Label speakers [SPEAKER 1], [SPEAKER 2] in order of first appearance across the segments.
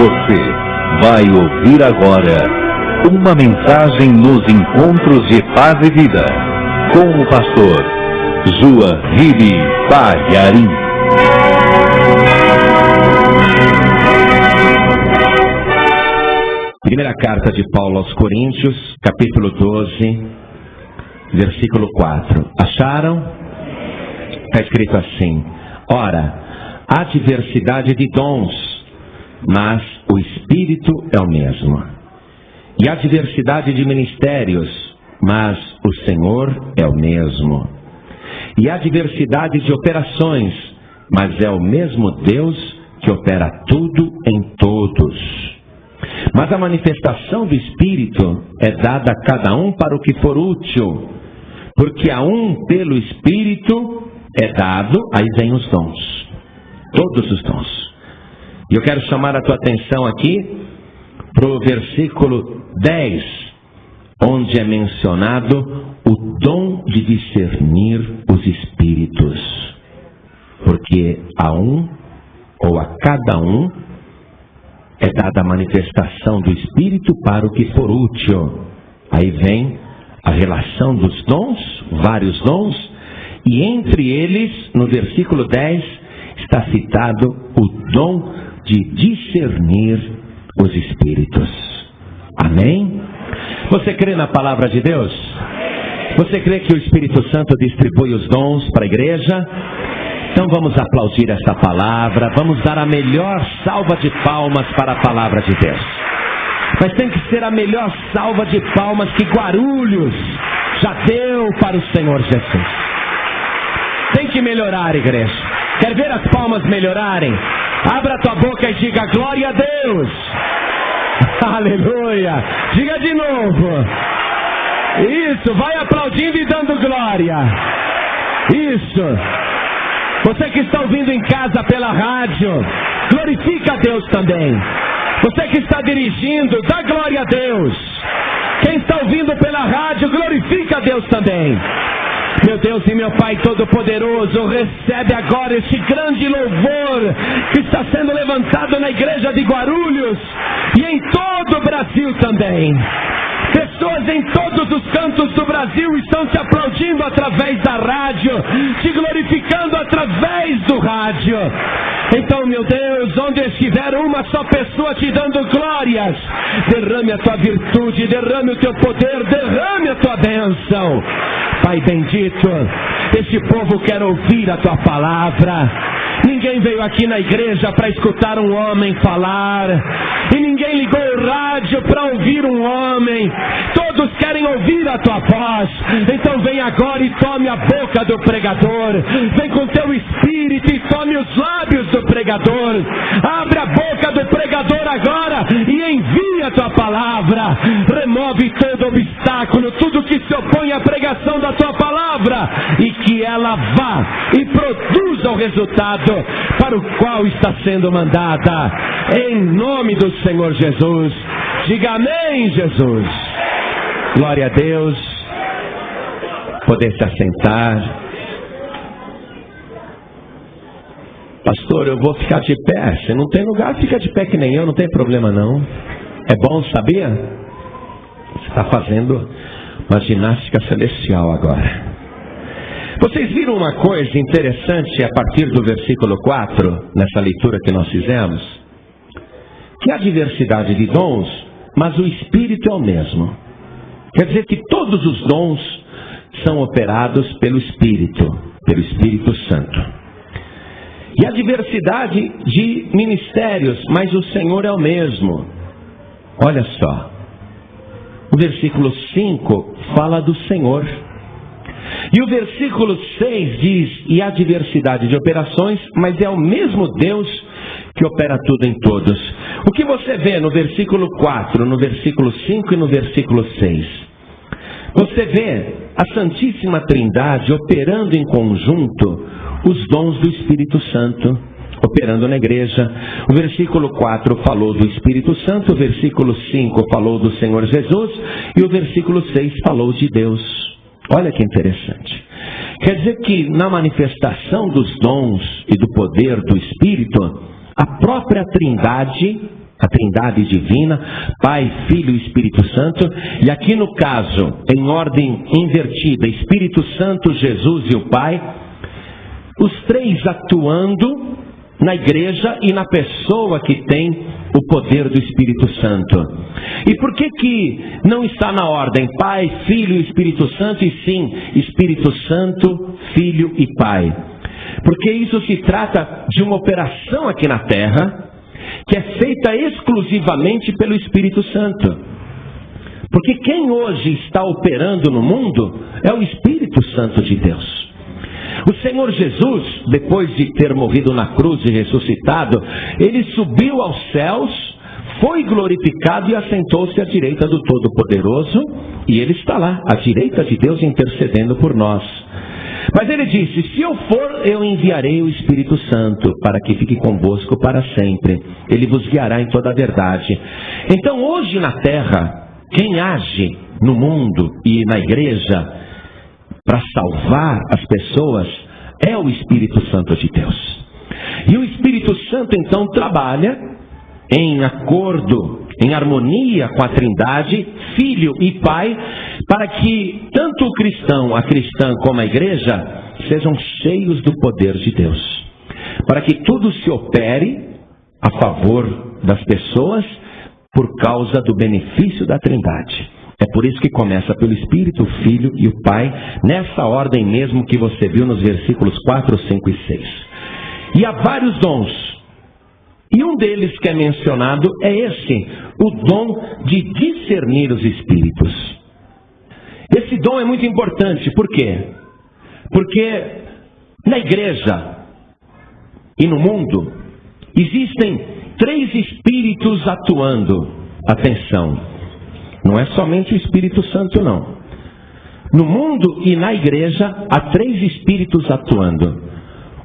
[SPEAKER 1] Você vai ouvir agora uma mensagem nos encontros de paz e vida com o pastor Juahiri Palharim.
[SPEAKER 2] Primeira carta de Paulo aos Coríntios, capítulo 12, versículo 4. Acharam? Está escrito assim: ora, há diversidade de dons, mas o Espírito é o mesmo. E há diversidade de ministérios, mas o Senhor é o mesmo. E há diversidade de operações, mas é o mesmo Deus que opera tudo em todos. Mas a manifestação do Espírito é dada a cada um para o que for útil, porque a um pelo Espírito é dado, aí vem os dons, todos os dons. E eu quero chamar a tua atenção aqui para o versículo 10, onde é mencionado o dom de discernir os espíritos. Porque a um, ou a cada um, é dada a manifestação do Espírito para o que for útil. Aí vem a relação dos dons, vários dons, e entre eles, no versículo 10, está citado o dom de discernir os espíritos. Amém? Você crê na palavra de Deus? Você crê que o Espírito Santo distribui os dons para a igreja? Então vamos aplaudir esta palavra, vamos dar a melhor salva de palmas para a palavra de Deus. Mas tem que ser a melhor salva de palmas que Guarulhos já deu para o Senhor Jesus. Tem que melhorar, igreja. Quer ver as palmas melhorarem? Abra a tua boca e diga glória a Deus. Aleluia. Diga de novo. Isso, vai aplaudindo e dando glória. Isso. Você que está ouvindo em casa pela rádio, glorifica a Deus também. Você que está dirigindo, dá glória a Deus. Quem está ouvindo pela rádio, glorifica a Deus também. Meu Deus e meu Pai Todo-Poderoso, recebe agora este grande louvor que está sendo levantado na igreja de Guarulhos e em todo o Brasil também. Pessoas em todos os cantos do Brasil estão te aplaudindo através da rádio, te glorificando através do rádio. Então, meu Deus, onde estiver uma só pessoa te dando glórias, derrame a tua virtude, derrame o teu poder, derrame a tua bênção. Pai bendito, este povo quer ouvir a tua palavra. Ninguém veio aqui na igreja para escutar um homem falar, e ninguém ligou o rádio para ouvir um homem. Todos querem ouvir a tua voz. Então vem agora e tome a boca do pregador. Vem com teu espírito e tome os lábios do pregador. Abre a boca do pregador agora e envia a tua palavra. Remove todo obstáculo, tudo que se opõe à pregação da tua palavra, e que ela vá e produza o resultado para o qual está sendo mandada. Em nome do Senhor Jesus. Diga amém, Jesus. Glória a Deus. Poder se assentar. Pastor, eu vou ficar de pé. Se não tem lugar, fica de pé que nem eu, não tem problema não. É bom, sabia? Você está fazendo uma ginástica celestial agora. Vocês viram uma coisa interessante a partir do versículo 4, nessa leitura que nós fizemos? Que há diversidade de dons, mas o Espírito é o mesmo. Quer dizer que todos os dons são operados pelo Espírito Santo. E há diversidade de ministérios, mas o Senhor é o mesmo. Olha só, o versículo 5 fala do Senhor. E o versículo 6 diz: e há diversidade de operações, mas é o mesmo Deus que opera tudo em todos. O que você vê no versículo 4, no versículo 5 e no versículo 6? Você vê a Santíssima Trindade operando em conjunto os dons do Espírito Santo, operando na igreja. O versículo 4 falou do Espírito Santo, o versículo 5 falou do Senhor Jesus, e o versículo 6 falou de Deus. Olha que interessante. Quer dizer que na manifestação dos dons e do poder do Espírito, a própria Trindade a Trindade divina, Pai, Filho e Espírito Santo, e aqui no caso, em ordem invertida, Espírito Santo, Jesus e o Pai, os três atuando na igreja e na pessoa que tem o poder do Espírito Santo. E por que não está na ordem Pai, Filho e Espírito Santo, e sim Espírito Santo, Filho e Pai? Porque isso se trata de uma operação aqui na terra que é feita exclusivamente pelo Espírito Santo. Porque quem hoje está operando no mundo é o Espírito Santo de Deus. O Senhor Jesus, depois de ter morrido na cruz e ressuscitado, ele subiu aos céus, foi glorificado e assentou-se à direita do Todo-Poderoso, e ele está lá, à direita de Deus, intercedendo por nós. Mas ele disse: se eu for, eu enviarei o Espírito Santo, para que fique convosco para sempre. Ele vos guiará em toda a verdade. Então hoje na terra, quem age no mundo e na igreja para salvar as pessoas é o Espírito Santo de Deus. E o Espírito Santo então trabalha em acordo, em harmonia com a Trindade, Filho e Pai, para que tanto o cristão, a cristã como a igreja sejam cheios do poder de Deus, para que tudo se opere a favor das pessoas por causa do benefício da Trindade. É por isso que começa pelo Espírito, o Filho e o Pai, nessa ordem mesmo que você viu nos versículos 4, 5 e 6. E há vários dons. E um deles que é mencionado é esse, o dom de discernir os espíritos. Esse dom é muito importante, por quê? Porque na igreja e no mundo existem 3 espíritos atuando. Atenção, não é somente o Espírito Santo não. No mundo e na igreja há 3 espíritos atuando.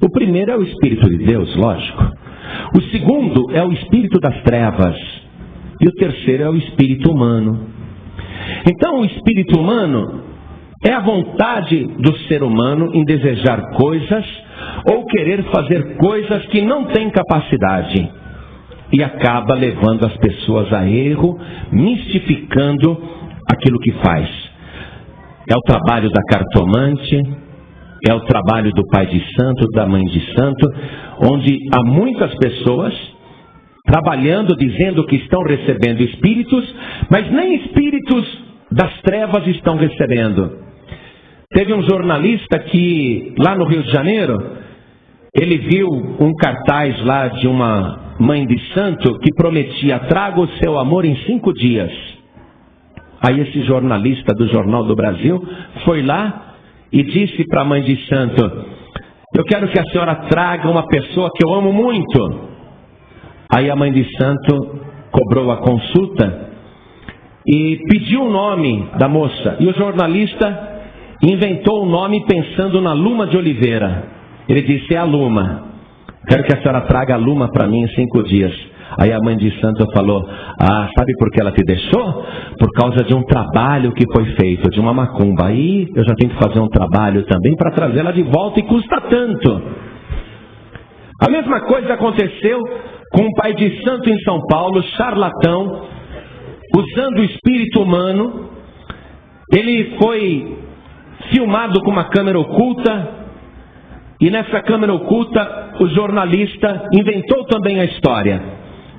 [SPEAKER 2] O primeiro é o Espírito de Deus, lógico. O segundo é o espírito das trevas. E o terceiro é o espírito humano. Então o espírito humano é a vontade do ser humano em desejar coisas ou querer fazer coisas que não tem capacidade. E acaba levando as pessoas a erro, mistificando aquilo que faz. É o trabalho da cartomante, é o trabalho do pai de santo, da mãe de santo, onde há muitas pessoas trabalhando, dizendo que estão recebendo espíritos, mas nem espíritos das trevas estão recebendo. Teve um jornalista que, lá no Rio de Janeiro, ele viu um cartaz lá de uma mãe de santo que prometia: traga o seu amor em 5 dias. Aí esse jornalista do Jornal do Brasil foi lá e disse para a mãe de santo: eu quero que a senhora traga uma pessoa que eu amo muito. Aí a mãe de santo cobrou a consulta e pediu o nome da moça. E o jornalista inventou o nome pensando na Luma de Oliveira. Ele disse: é a Luma. Quero que a senhora traga a Luma para mim em 5 dias. Aí a mãe de santo falou: ah, sabe por que ela te deixou? Por causa de um trabalho que foi feito, de uma macumba. Aí eu já tenho que fazer um trabalho também para trazê-la de volta, e custa tanto. A mesma coisa aconteceu com um pai de santo em São Paulo, charlatão, usando o espírito humano. Ele foi filmado com uma câmera oculta, e nessa câmera oculta o jornalista inventou também a história,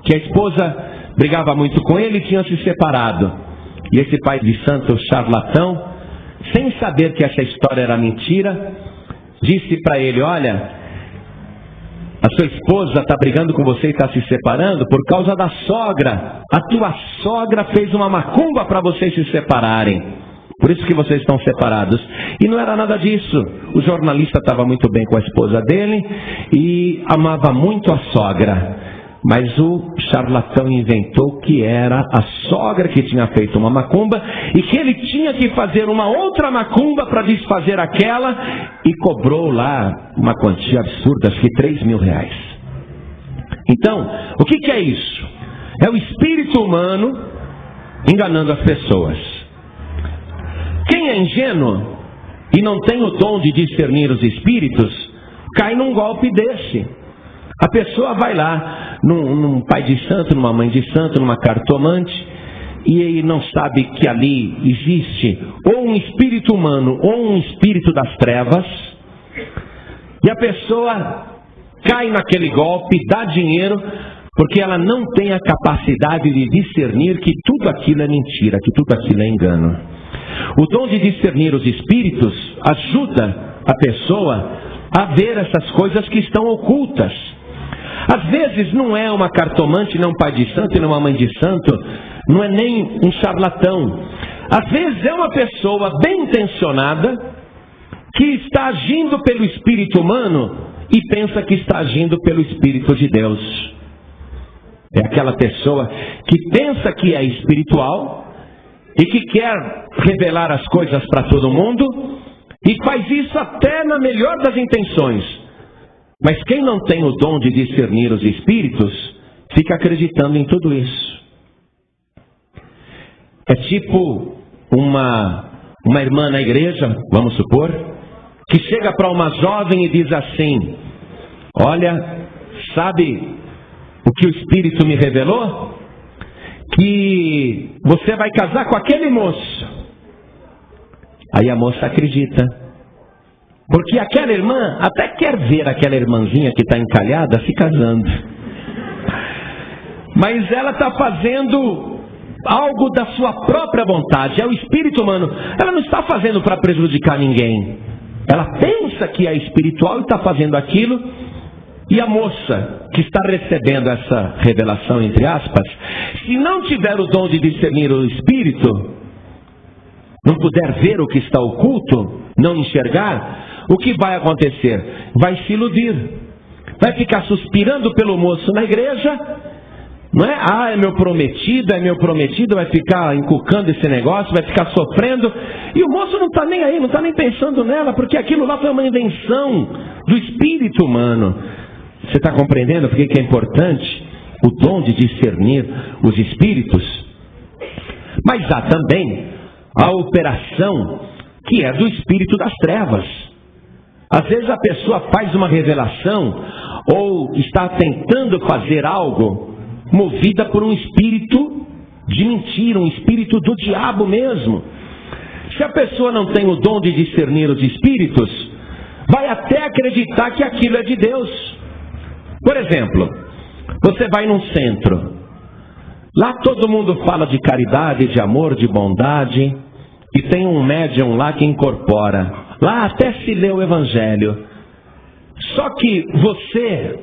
[SPEAKER 2] que a esposa brigava muito com ele e tinha se separado. E esse pai de santo charlatão, sem saber que essa história era mentira, disse para ele: olha, a sua esposa está brigando com você e está se separando por causa da sogra. A tua sogra fez uma macumba para vocês se separarem. Por isso que vocês estão separados. E não era nada disso. O jornalista estava muito bem com a esposa dele e amava muito a sogra. Mas o charlatão inventou que era a sogra que tinha feito uma macumba e que ele tinha que fazer uma outra macumba para desfazer aquela, e cobrou lá uma quantia absurda, acho que R$3.000. Então, o que é isso? É o espírito humano enganando as pessoas. Quem é ingênuo e não tem o dom de discernir os espíritos, cai num golpe desse. A pessoa vai lá, num pai de santo, numa mãe de santo, numa cartomante, e ele não sabe que ali existe ou um espírito humano ou um espírito das trevas, e a pessoa cai naquele golpe, dá dinheiro, porque ela não tem a capacidade de discernir que tudo aquilo é mentira, que tudo aquilo é engano. O dom de discernir os espíritos ajuda a pessoa a ver essas coisas que estão ocultas. Às vezes não é uma cartomante, não um pai de santo e não uma mãe de santo, não é nem um charlatão. Às vezes é uma pessoa bem intencionada que está agindo pelo espírito humano e pensa que está agindo pelo Espírito de Deus. É aquela pessoa que pensa que é espiritual e que quer revelar as coisas para todo mundo e faz isso até na melhor das intenções. Mas quem não tem o dom de discernir os espíritos fica acreditando em tudo isso. É tipo uma irmã na igreja, vamos supor, que chega para uma jovem e diz assim: olha, sabe o que o Espírito me revelou? Que você vai casar com aquele moço. Aí a moça acredita, porque aquela irmã até quer ver aquela irmãzinha que está encalhada se casando, mas ela está fazendo algo da sua própria vontade, é o espírito humano. Ela não está fazendo para prejudicar ninguém. Ela pensa que é espiritual e está fazendo aquilo. E a moça que está recebendo essa revelação, entre aspas, se não tiver o dom de discernir o espírito, não puder ver o que está oculto, não enxergar, o que vai acontecer? Vai se iludir. Vai ficar suspirando pelo moço na igreja, não é? Ah, é meu prometido, vai ficar encucando esse negócio, vai ficar sofrendo. E o moço não está nem aí, não está nem pensando nela, porque aquilo lá foi uma invenção do espírito humano. Você está compreendendo por que é importante o dom de discernir os espíritos? Mas há também a operação que é do espírito das trevas. Às vezes a pessoa faz uma revelação ou está tentando fazer algo movida por um espírito de mentira, um espírito do diabo mesmo. Se a pessoa não tem o dom de discernir os espíritos, vai até acreditar que aquilo é de Deus. Por exemplo, você vai num centro, lá todo mundo fala de caridade, de amor, de bondade, e tem um médium lá que incorpora. Lá até se lê o Evangelho. Só que você,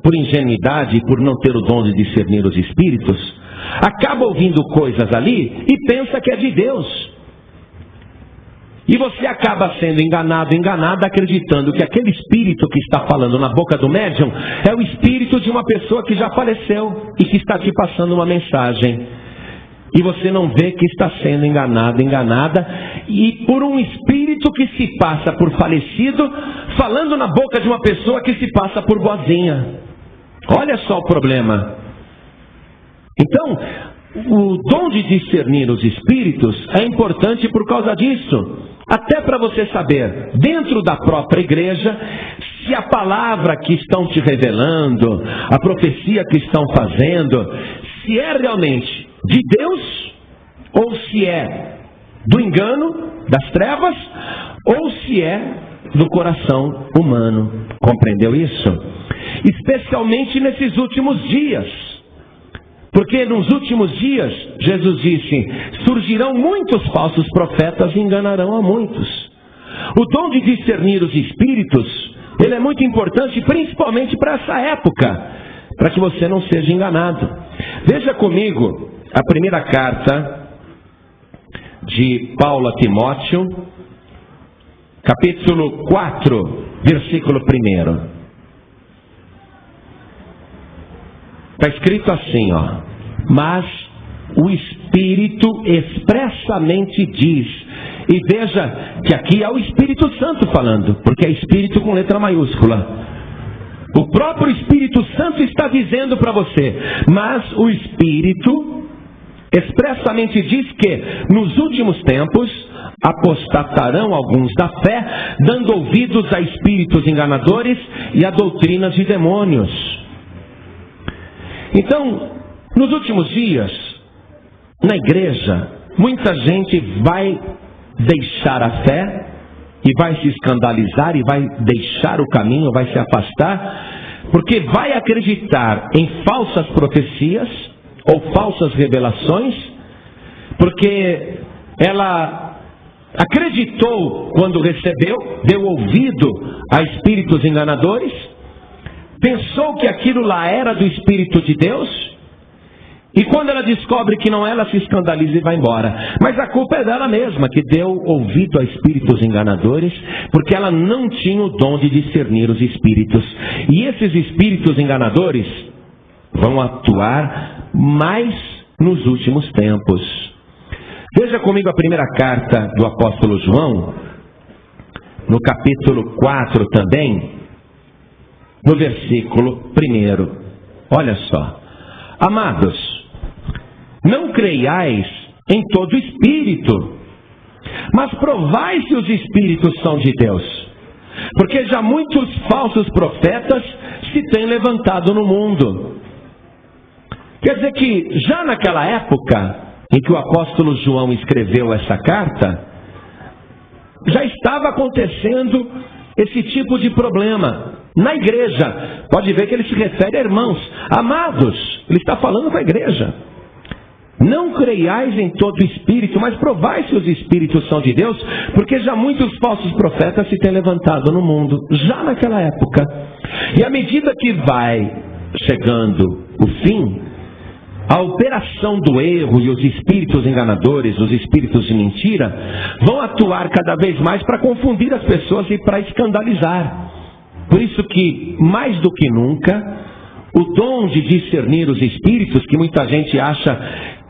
[SPEAKER 2] por ingenuidade e por não ter o dom de discernir os espíritos, acaba ouvindo coisas ali e pensa que é de Deus. E você acaba sendo enganada, acreditando que aquele espírito que está falando na boca do médium é o espírito de uma pessoa que já faleceu e que está te passando uma mensagem. E você não vê que está sendo enganada, e por um espírito que se passa por falecido, falando na boca de uma pessoa que se passa por boazinha. Olha só o problema. Então, o dom de discernir os espíritos é importante por causa disso. Até para você saber, dentro da própria igreja, se a palavra que estão te revelando, a profecia que estão fazendo, se é realmente de Deus, ou se é do engano, das trevas, ou se é do coração humano. Compreendeu isso? Especialmente nesses últimos dias. Porque nos últimos dias, Jesus disse, surgirão muitos falsos profetas e enganarão a muitos. O dom de discernir os espíritos, ele é muito importante, principalmente para essa época, para que você não seja enganado. Veja comigo a primeira carta de Paulo a Timóteo, capítulo 4, versículo 1. Está escrito assim, ó: mas o Espírito expressamente diz, e veja que aqui é o Espírito Santo falando, porque é Espírito com letra maiúscula. O próprio Espírito Santo está dizendo para você, mas o Espírito expressamente diz que nos últimos tempos apostatarão alguns da fé, dando ouvidos a espíritos enganadores e a doutrinas de demônios. Então, nos últimos dias, na igreja, muita gente vai deixar a fé e vai se escandalizar e vai deixar o caminho, vai se afastar, porque vai acreditar em falsas profecias ou falsas revelações, porque ela acreditou quando recebeu, deu ouvido a espíritos enganadores, pensou que aquilo lá era do Espírito de Deus, e quando ela descobre que não é, ela se escandaliza e vai embora. Mas a culpa é dela mesma, que deu ouvido a espíritos enganadores, porque ela não tinha o dom de discernir os espíritos. E esses espíritos enganadores vão atuar mais nos últimos tempos. Veja comigo a primeira carta do apóstolo João, no capítulo 4 também, no versículo 1. Olha só. Amados, não creiais em todo espírito, mas provai se os espíritos são de Deus, porque já muitos falsos profetas se têm levantado no mundo. Quer dizer que já naquela época em que o apóstolo João escreveu essa carta, já estava acontecendo esse tipo de problema na igreja. Pode ver que ele se refere a irmãos. Amados, ele está falando com a igreja. Não creiais em todo espírito, mas provai se os espíritos são de Deus, porque já muitos falsos profetas se têm levantado no mundo, já naquela época. E à medida que vai chegando o fim, a operação do erro e os espíritos enganadores, os espíritos de mentira, vão atuar cada vez mais para confundir as pessoas e para escandalizar. Por isso que, mais do que nunca, o dom de discernir os espíritos, que muita gente acha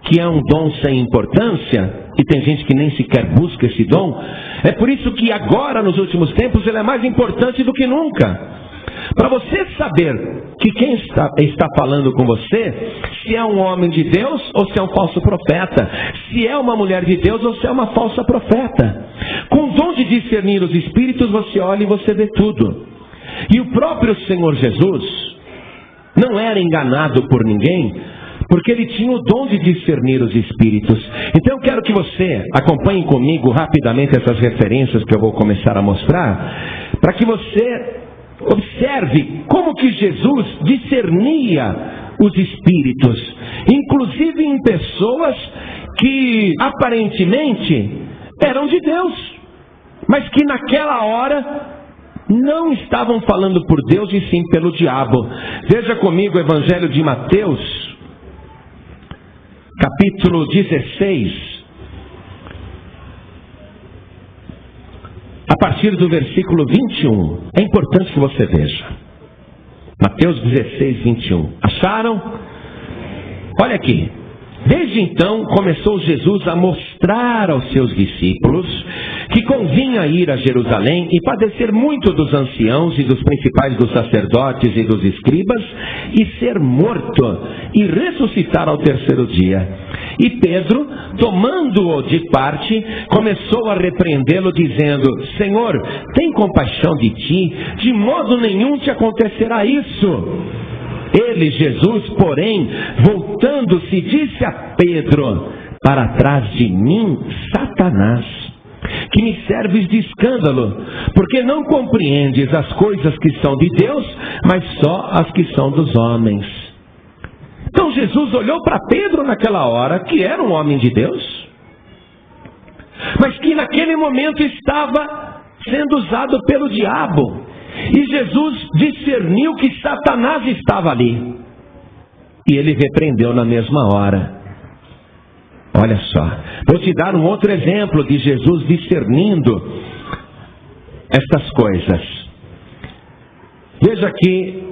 [SPEAKER 2] que é um dom sem importância, e tem gente que nem sequer busca esse dom, é por isso que agora, nos últimos tempos, ele é mais importante do que nunca. Para você saber que quem está falando com você, se é um homem de Deus ou se é um falso profeta, se é uma mulher de Deus ou se é uma falsa profeta. Com o dom de discernir os espíritos, você olha e você vê tudo. E o próprio Senhor Jesus não era enganado por ninguém, porque ele tinha o dom de discernir os espíritos. Então eu quero que você acompanhe comigo rapidamente essas referências que eu vou começar a mostrar, para que você observe como que Jesus discernia os espíritos, inclusive em pessoas que aparentemente eram de Deus, mas que naquela hora não estavam falando por Deus e sim pelo diabo. Veja comigo o Evangelho de Mateus, capítulo 16, a partir do versículo 21. É importante que você veja. Mateus 16, 21. Acharam? Olha aqui. Desde então começou Jesus a mostrar aos seus discípulos que convinha ir a Jerusalém e padecer muito dos anciãos e dos principais dos sacerdotes e dos escribas, e ser morto e ressuscitar ao terceiro dia. E Pedro, tomando-o de parte, começou a repreendê-lo, dizendo: Senhor, tem compaixão de ti, de modo nenhum te acontecerá isso. Ele, Jesus, porém, voltando-se, disse a Pedro: para trás de mim, Satanás, que me serves de escândalo, porque não compreendes as coisas que são de Deus, mas só as que são dos homens. Então Jesus olhou para Pedro naquela hora, que era um homem de Deus, mas que naquele momento estava sendo usado pelo diabo. E Jesus discerniu que Satanás estava ali, e ele repreendeu na mesma hora. Olha só, vou te dar um outro exemplo de Jesus discernindo estas coisas. Veja aqui,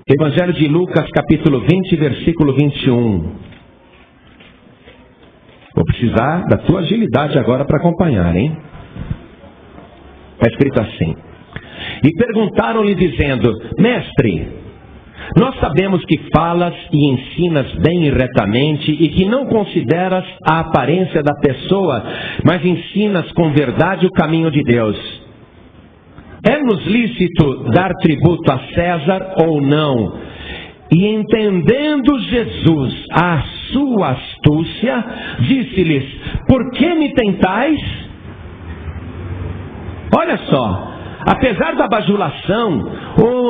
[SPEAKER 2] Evangelho de Lucas, capítulo 20, versículo 21. Vou precisar da tua agilidade agora para acompanhar, hein? Está escrito assim: e perguntaram-lhe dizendo: Mestre, nós sabemos que falas e ensinas bem e retamente, e que não consideras a aparência da pessoa, mas ensinas com verdade o caminho de Deus. É-nos lícito dar tributo a César ou não? E entendendo Jesus a sua astúcia, disse-lhes: por que me tentais? Olha só, apesar da bajulação,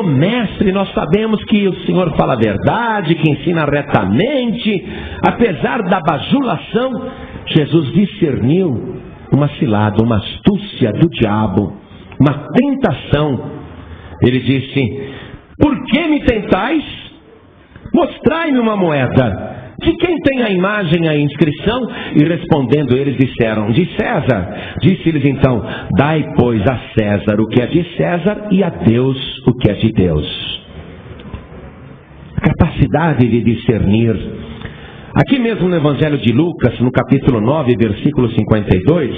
[SPEAKER 2] mestre, nós sabemos que o Senhor fala a verdade, que ensina retamente. Apesar da bajulação, Jesus discerniu uma cilada, uma astúcia do diabo, uma tentação. Ele disse: por que me tentais? Mostrai-me uma moeda. De quem tem a imagem e a inscrição? E respondendo eles disseram: de César. Disse-lhes então: dai, pois, a César o que é de César e a Deus o que é de Deus. A capacidade de discernir. Aqui mesmo no Evangelho de Lucas, no capítulo 9, versículo 52,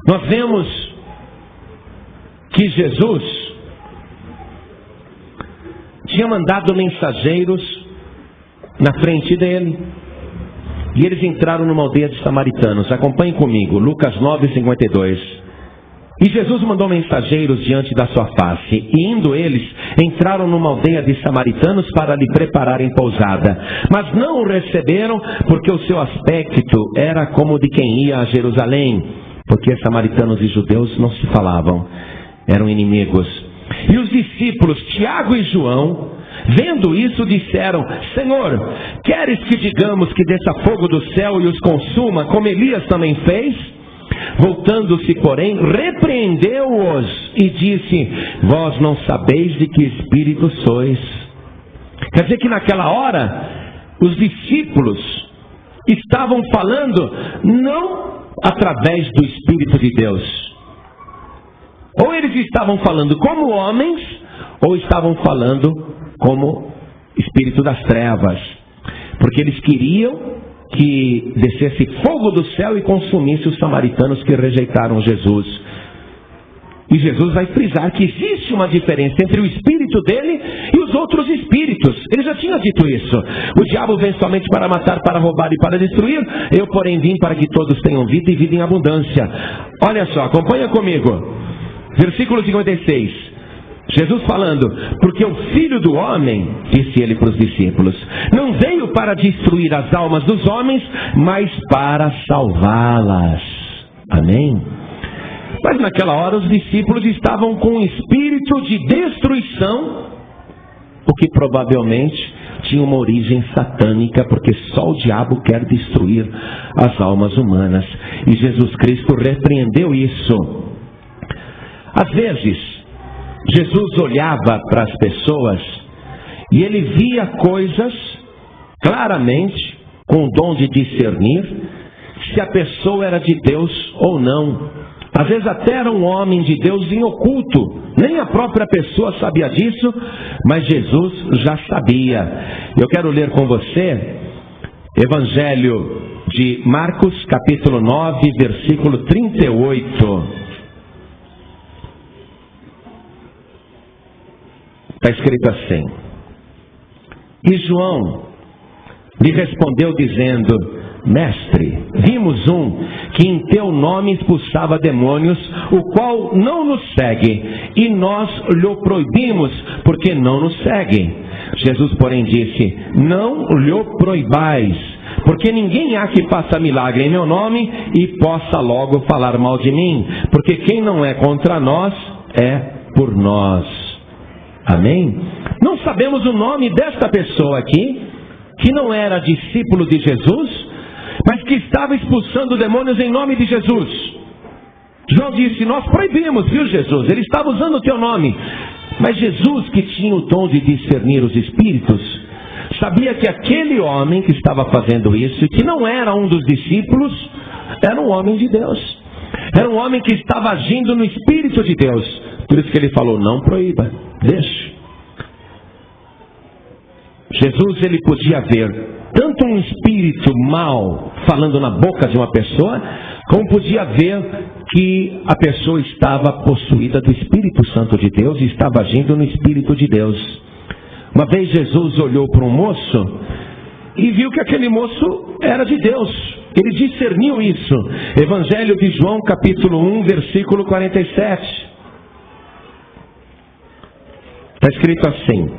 [SPEAKER 2] nós vemos que Jesus tinha mandado mensageiros na frente dele, e eles entraram numa aldeia de samaritanos. Acompanhe comigo, Lucas 9, 52. E Jesus mandou mensageiros diante da sua face, e indo eles, entraram numa aldeia de samaritanos para lhe prepararem pousada. Mas não o receberam, porque o seu aspecto era como de quem ia a Jerusalém, porque samaritanos e judeus não se falavam, eram inimigos. E os discípulos Tiago e João, vendo isso, disseram: Senhor, queres que digamos que desça fogo do céu e os consuma, como Elias também fez? Voltando-se, porém, repreendeu-os e disse: vós não sabeis de que espírito sois. Quer dizer que naquela hora, os discípulos estavam falando não através do Espírito de Deus. Ou eles estavam falando como homens, ou estavam falando como espírito das trevas. Porque eles queriam que descesse fogo do céu e consumisse os samaritanos que rejeitaram Jesus. E Jesus vai frisar que existe uma diferença entre o espírito dele e os outros espíritos. Ele já tinha dito isso. O diabo vem somente para matar, para roubar e para destruir. Eu, porém, vim para que todos tenham vida e vida em abundância. Olha só, acompanha comigo. Versículo 56. Jesus falando: porque o Filho do Homem, disse ele para os discípulos, não veio para destruir as almas dos homens, mas para salvá-las. Amém? Mas naquela hora os discípulos estavam com um espírito de destruição, o que provavelmente tinha uma origem satânica, porque só o diabo quer destruir as almas humanas. E Jesus Cristo repreendeu isso. Às vezes, Jesus olhava para as pessoas e ele via coisas claramente, com o dom de discernir, se a pessoa era de Deus ou não. Às vezes até era um homem de Deus em oculto, nem a própria pessoa sabia disso, mas Jesus já sabia. Eu quero ler com você Evangelho de Marcos, capítulo 9, versículo 38. Está escrito assim: e João lhe respondeu dizendo: Mestre, vimos um que em teu nome expulsava demônios, o qual não nos segue, e nós lhe proibimos, porque não nos segue. Jesus, porém, disse: não lhe proibais, porque ninguém há que faça milagre em meu nome e possa logo falar mal de mim, porque quem não é contra nós é por nós. Amém? Não sabemos o nome desta pessoa aqui, que não era discípulo de Jesus, mas que estava expulsando demônios em nome de Jesus. João disse: nós proibimos, viu, Jesus? Ele estava usando o teu nome. Mas Jesus, que tinha o dom de discernir os espíritos, sabia que aquele homem que estava fazendo isso, e que não era um dos discípulos, era um homem de Deus. Era um homem que estava agindo no Espírito de Deus. Por isso que ele falou: não proíba, deixe. Jesus, ele podia ver tanto um espírito mau falando na boca de uma pessoa, como podia ver que a pessoa estava possuída do Espírito Santo de Deus e estava agindo no Espírito de Deus. Uma vez Jesus olhou para um moço e viu que aquele moço era de Deus. Ele discerniu isso. Evangelho de João, capítulo 1, versículo 47. Está escrito assim: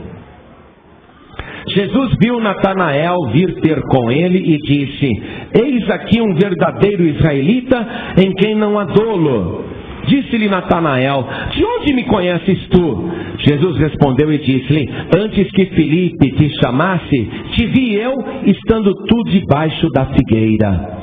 [SPEAKER 2] Jesus viu Natanael vir ter com ele e disse: eis aqui um verdadeiro israelita em quem não há dolo. Disse-lhe Natanael: de onde me conheces tu? Jesus respondeu e disse-lhe: antes que Filipe te chamasse, te vi eu estando tu debaixo da figueira.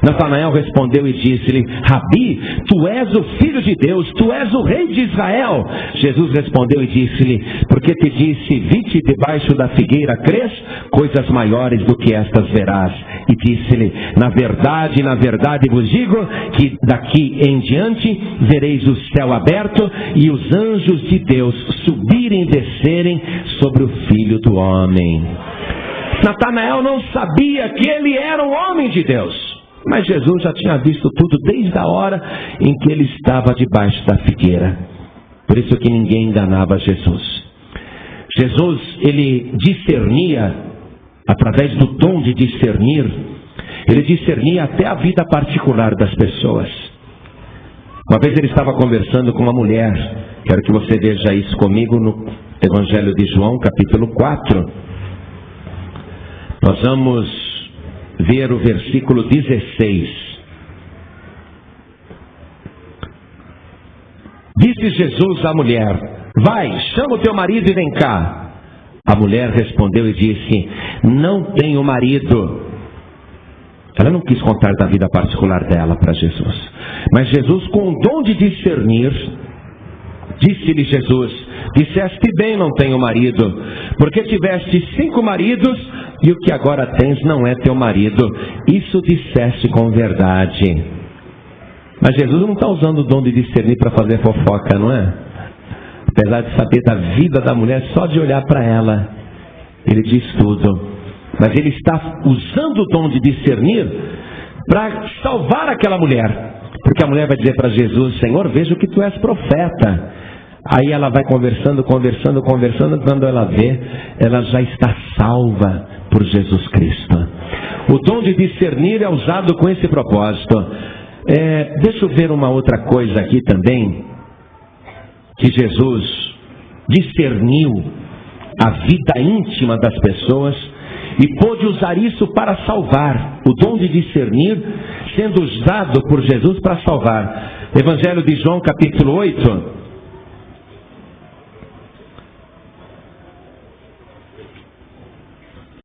[SPEAKER 2] Natanael respondeu e disse-lhe: Rabi, tu és o Filho de Deus, tu és o Rei de Israel. Jesus respondeu e disse-lhe: porque te disse, vi-te debaixo da figueira, crês? Coisas maiores do que estas verás. E disse-lhe: na verdade vos digo, que daqui em diante vereis o céu aberto e os anjos de Deus subirem e descerem sobre o Filho do Homem. Natanael não sabia que ele era o homem de Deus. Mas Jesus já tinha visto tudo desde a hora em que ele estava debaixo da figueira. Por isso que ninguém enganava Jesus. Jesus, ele discernia, através do dom de discernir, ele discernia até a vida particular das pessoas. Uma vez ele estava conversando com uma mulher. Quero que você veja isso comigo no Evangelho de João, capítulo 4. Nós vamos ver o versículo 16. Disse Jesus à mulher: vai, chama o teu marido e vem cá. A mulher respondeu e disse: não tenho marido. Ela não quis contar da vida particular dela para Jesus. Mas Jesus, com o dom de discernir, disse-lhe Jesus: disseste bem, não tenho marido, porque tiveste 5 maridos, e o que agora tens não é teu marido. Isso disseste com verdade. Mas Jesus não está usando o dom de discernir para fazer fofoca, não é? Apesar de saber da vida da mulher, só de olhar para ela, ele diz tudo. Mas ele está usando o dom de discernir para salvar aquela mulher. Porque a mulher vai dizer para Jesus: Senhor, vejo que tu és profeta. Aí ela vai conversando, quando ela vê, ela já está salva por Jesus Cristo. O dom de discernir é usado com esse propósito. Deixa eu ver uma outra coisa aqui também, que Jesus discerniu a vida íntima das pessoas e pôde usar isso para salvar. O dom de discernir sendo usado por Jesus para salvar. Evangelho de João, capítulo 8.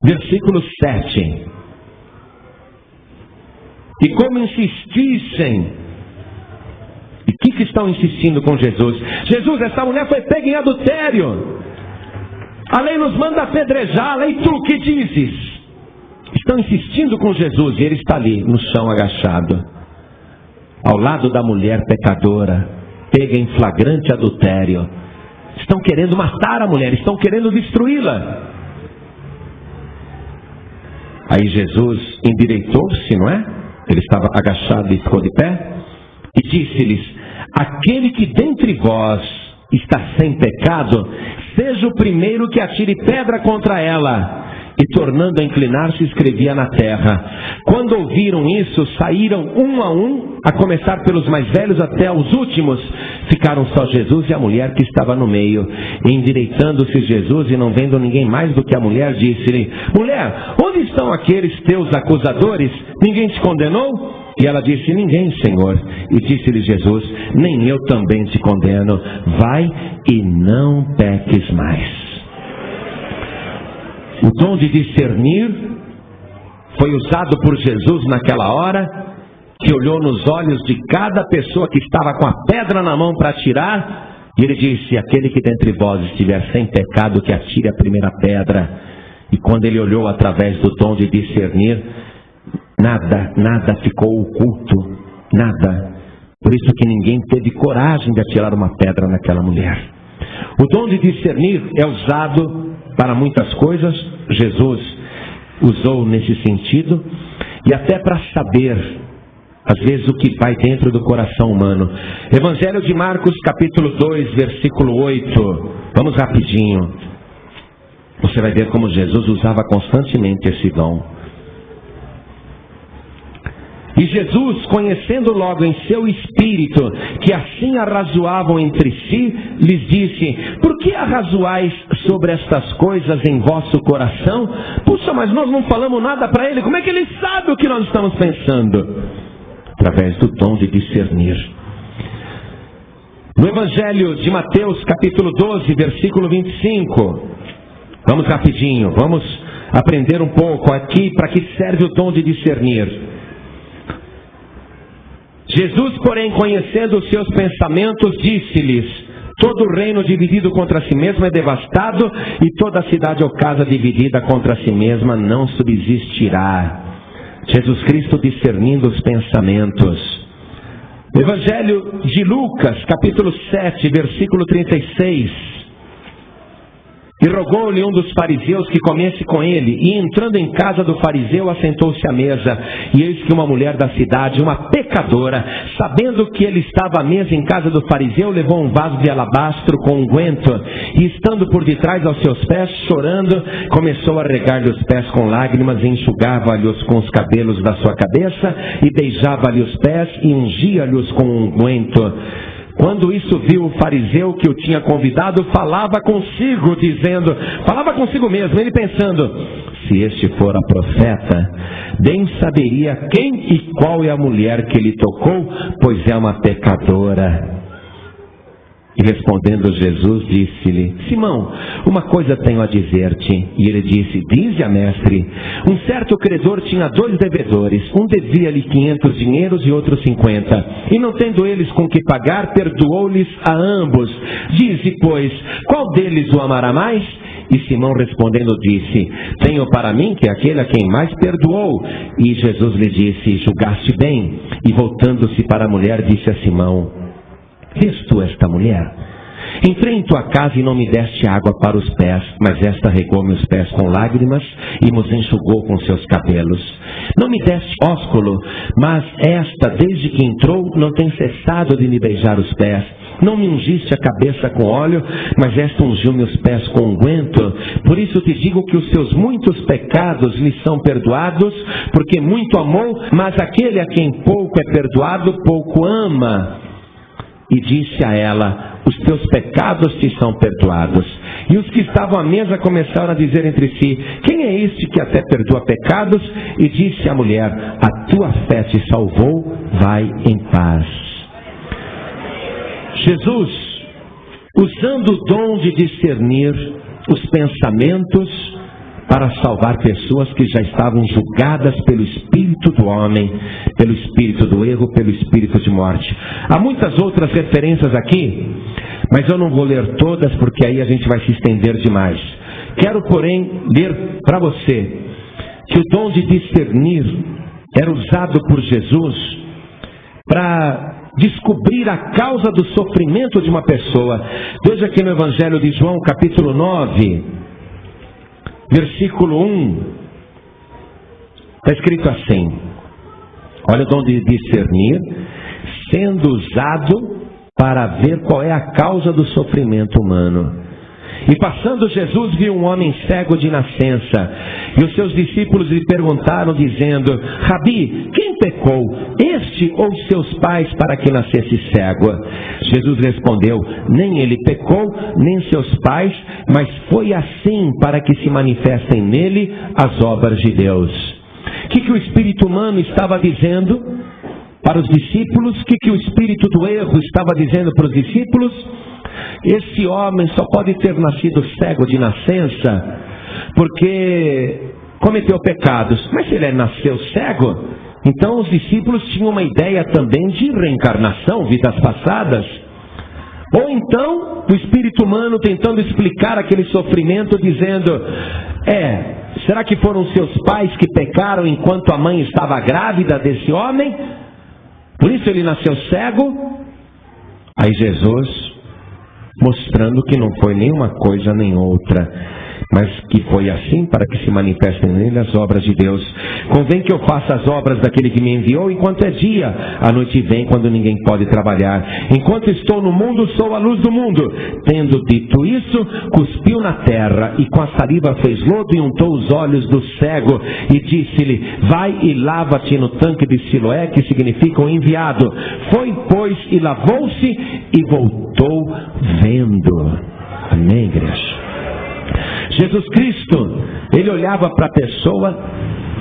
[SPEAKER 2] Versículo 7. E como insistissem, e o que estão insistindo com Jesus? Jesus, essa mulher foi pega em adultério. A lei nos manda apedrejá-la, e tu que dizes? Estão insistindo com Jesus, e ele está ali, no chão agachado, ao lado da mulher pecadora, pega em flagrante adultério. Estão querendo matar a mulher, estão querendo destruí-la. Aí Jesus endireitou-se, não é? Ele estava agachado e ficou de pé. E disse-lhes: aquele que dentre vós está sem pecado, seja o primeiro que atire pedra contra ela. E tornando a inclinar-se, escrevia na terra. Quando ouviram isso, saíram um, a começar pelos mais velhos até os últimos. Ficaram só Jesus e a mulher que estava no meio. E endireitando-se Jesus, e não vendo ninguém mais do que a mulher, disse-lhe: mulher, onde estão aqueles teus acusadores? Ninguém te condenou? E ela disse: ninguém, Senhor. E disse-lhe Jesus: nem eu também te condeno. Vai e não peques mais. O dom de discernir foi usado por Jesus naquela hora, que olhou nos olhos de cada pessoa que estava com a pedra na mão para atirar, e ele disse: aquele que dentre vós estiver sem pecado, que atire a primeira pedra. E quando ele olhou através do dom de discernir, nada ficou oculto, nada. Por isso que ninguém teve coragem de atirar uma pedra naquela mulher. O dom de discernir é usado para muitas coisas. Jesus usou nesse sentido, e até para saber, às vezes, o que vai dentro do coração humano. Evangelho de Marcos, capítulo 2, versículo 8. Vamos rapidinho. Você vai ver como Jesus usava constantemente esse dom. E Jesus, conhecendo logo em seu espírito que assim arrazoavam entre si, lhes disse: por que arrazoais sobre estas coisas em vosso coração? Puxa, mas nós não falamos nada para ele, como é que ele sabe o que nós estamos pensando? Através do dom de discernir. No Evangelho de Mateus, capítulo 12, versículo 25. Vamos rapidinho, vamos aprender um pouco aqui para que serve o dom de discernir. Jesus, porém, conhecendo os seus pensamentos, disse-lhes: todo reino dividido contra si mesmo é devastado, e toda cidade ou casa dividida contra si mesma não subsistirá. Jesus Cristo discernindo os pensamentos. Evangelho de Lucas, capítulo 7, versículo 36. E rogou-lhe um dos fariseus que comesse com ele, e entrando em casa do fariseu, assentou-se à mesa. E eis que uma mulher da cidade, uma pecadora, sabendo que ele estava à mesa em casa do fariseu, levou um vaso de alabastro com unguento, e estando por detrás aos seus pés, chorando, começou a regar-lhe os pés com lágrimas, e enxugava-lhes com os cabelos da sua cabeça, e beijava-lhe os pés, e ungia-lhes com unguento. Quando isso viu o fariseu que o tinha convidado, falava consigo mesmo, ele pensando: se este for a profeta, bem saberia quem e qual é a mulher que lhe tocou, pois é uma pecadora. E respondendo Jesus, disse-lhe: Simão, uma coisa tenho a dizer-te. E ele disse: dize a mestre. Um certo credor tinha 2 devedores. Um devia-lhe 500 dinheiros e outro 50. E não tendo eles com que pagar, perdoou-lhes a ambos. Dize, pois, qual deles o amará mais? E Simão respondendo disse: tenho para mim que é aquele a quem mais perdoou. E Jesus lhe disse: julgaste bem. E voltando-se para a mulher, disse a Simão: vês tu esta mulher? Entrei em tua casa e não me deste água para os pés, mas esta regou-me os pés com lágrimas e nos enxugou com seus cabelos. Não me deste ósculo, mas esta, desde que entrou, não tem cessado de me beijar os pés. Não me ungiste a cabeça com óleo, mas esta ungiu-me os pés com unguento. Por isso te digo que os seus muitos pecados lhe são perdoados, porque muito amou, mas aquele a quem pouco é perdoado, pouco ama. E disse a ela: os teus pecados te são perdoados. E os que estavam à mesa começaram a dizer entre si: quem é este que até perdoa pecados? E disse a mulher: a tua fé te salvou, vai em paz. Jesus, usando o dom de discernir os pensamentos para salvar pessoas que já estavam julgadas pelo espírito do homem, pelo espírito do erro, pelo espírito de morte. Há muitas outras referências aqui, mas eu não vou ler todas porque aí a gente vai se estender demais. Quero, porém, ler para você que o dom de discernir era usado por Jesus para descobrir a causa do sofrimento de uma pessoa. Veja aqui no Evangelho de João, capítulo 9, versículo 1, está escrito assim: olha o dom de discernir, sendo usado para ver qual é a causa do sofrimento humano. E passando Jesus viu um homem cego de nascença, e os seus discípulos lhe perguntaram, dizendo: Rabi, quem pecou, este ou seus pais, para que nascesse cego? Jesus respondeu: nem ele pecou, nem seus pais, mas foi assim para que se manifestem nele as obras de Deus. O que o espírito humano estava dizendo para os discípulos? O que o espírito do erro estava dizendo para os discípulos? Esse homem só pode ter nascido cego de nascença porque cometeu pecados. Mas se ele nasceu cego, então os discípulos tinham uma ideia também de reencarnação, vidas passadas. Ou então o espírito humano tentando explicar aquele sofrimento, dizendo: será que foram seus pais que pecaram enquanto a mãe estava grávida desse homem? Por isso ele nasceu cego? Aí Jesus, mostrando que não foi nenhuma coisa nem outra, mas que foi assim para que se manifestem nele as obras de Deus. Convém que eu faça as obras daquele que me enviou enquanto é dia. A noite vem quando ninguém pode trabalhar. Enquanto estou no mundo, sou a luz do mundo. Tendo dito isso, cuspiu na terra e com a saliva fez lodo e untou os olhos do cego e disse-lhe: vai e lava-te no tanque de Siloé, que significa o enviado. Foi, pois, e lavou-se e voltou vendo. Amém, igreja? Jesus Cristo, ele olhava para a pessoa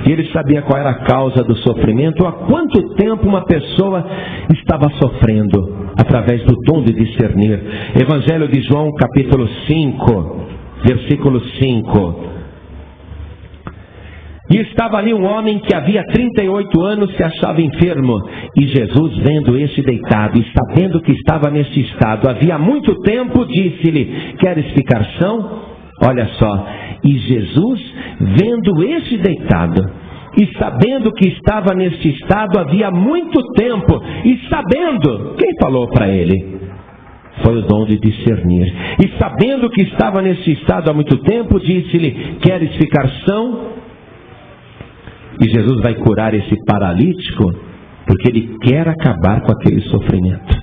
[SPEAKER 2] e ele sabia qual era a causa do sofrimento, há quanto tempo uma pessoa estava sofrendo, através do dom de discernir. Evangelho de João, capítulo 5, versículo 5. E estava ali um homem que havia 38 anos se achava enfermo. E Jesus, vendo este deitado e sabendo que estava neste estado havia muito tempo, disse-lhe: queres ficar são? Olha só, e Jesus, vendo este deitado, e sabendo que estava neste estado havia muito tempo, e sabendo, quem falou para ele? Foi o dom de discernir. E sabendo que estava neste estado há muito tempo, disse-lhe: queres ficar são? E Jesus vai curar esse paralítico, porque ele quer acabar com aquele sofrimento.